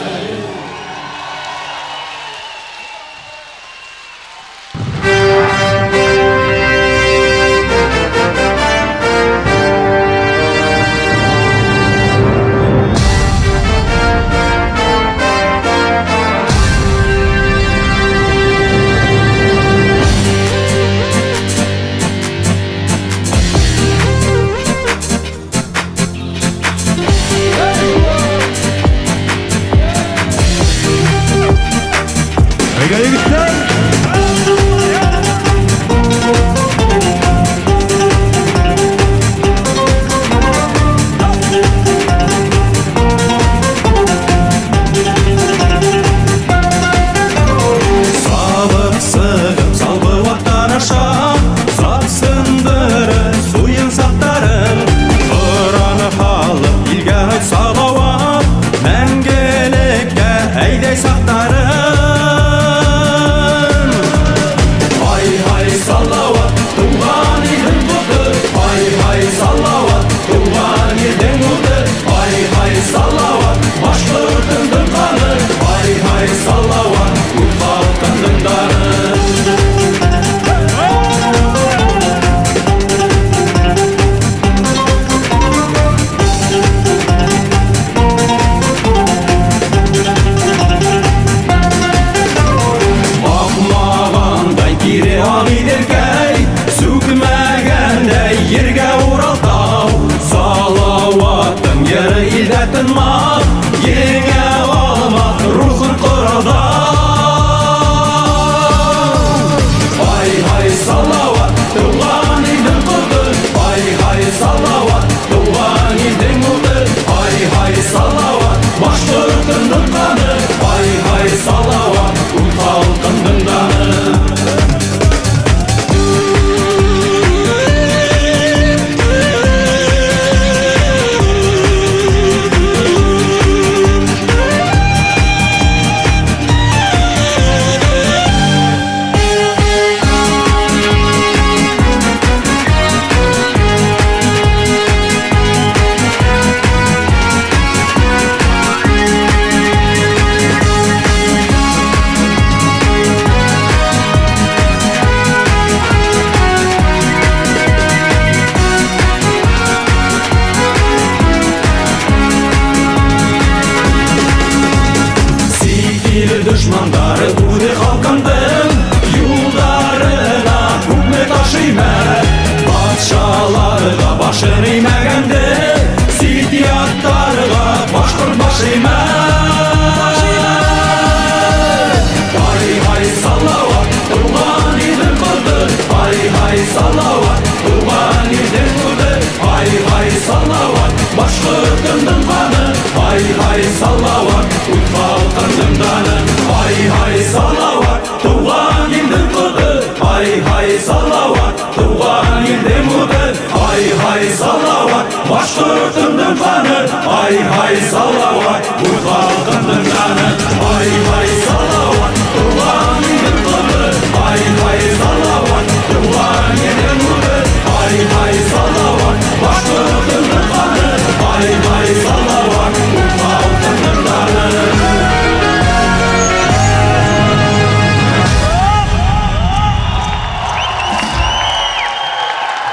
hay salavat Halkının danı Hay hay salavat Tuğan ildim kıdı Hay hay salavat Tuğan ildim udı Hay hay salavat Başkırtının kanı Hay hay salavat Halkının danı Hay hay salavat Tuğan ildim kıdı Hay hay salavat Tuğan ildim udı Hay hay salavat Başkırtının kanı Hay hay salavat Halkının danı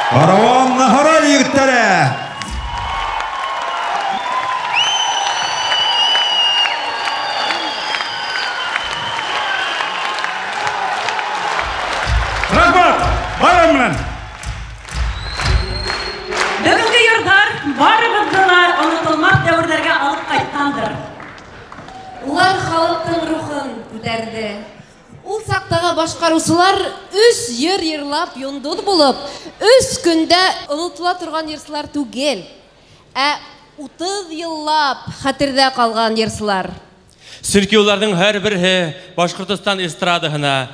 Karavan nahara yigitleri. Rahmat, bayram bilen. Бүгінгі йырдар барыбызды да ұмытылмас дәуірлерге алып қайтқандыр. Улар халықтың рухын күтәрді. Ул сақтағы башқарушылар үш йыр йырлап йондуд болып, үш күндә ұнытыла тұрған йырсылар түгел. 30 йыллап хәтердә қалған йырсылар. Сөнки уларның һәр бере Башкортстан эстрадасына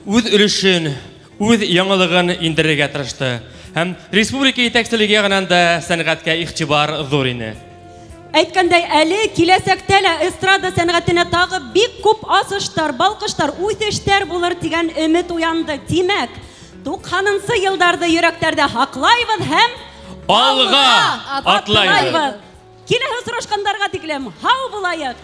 үз өлешен, үз яңалыгын индерергә тырышты. Һәм республика итәкчелеге янынан да сәнгатькә игътибар зур иде. Әйткәндәй, әле киләсәктә лә эстрада сәнгатенә тагы бик күп асыштар, балкыштар, үсештәр булыр дигән өмет уянды. Димәк, 90-нчы елларда йөрәкләрдә хаклайбыз һәм алга атлайбыз. Киләсе сорашкандарга тиклем һау булайык.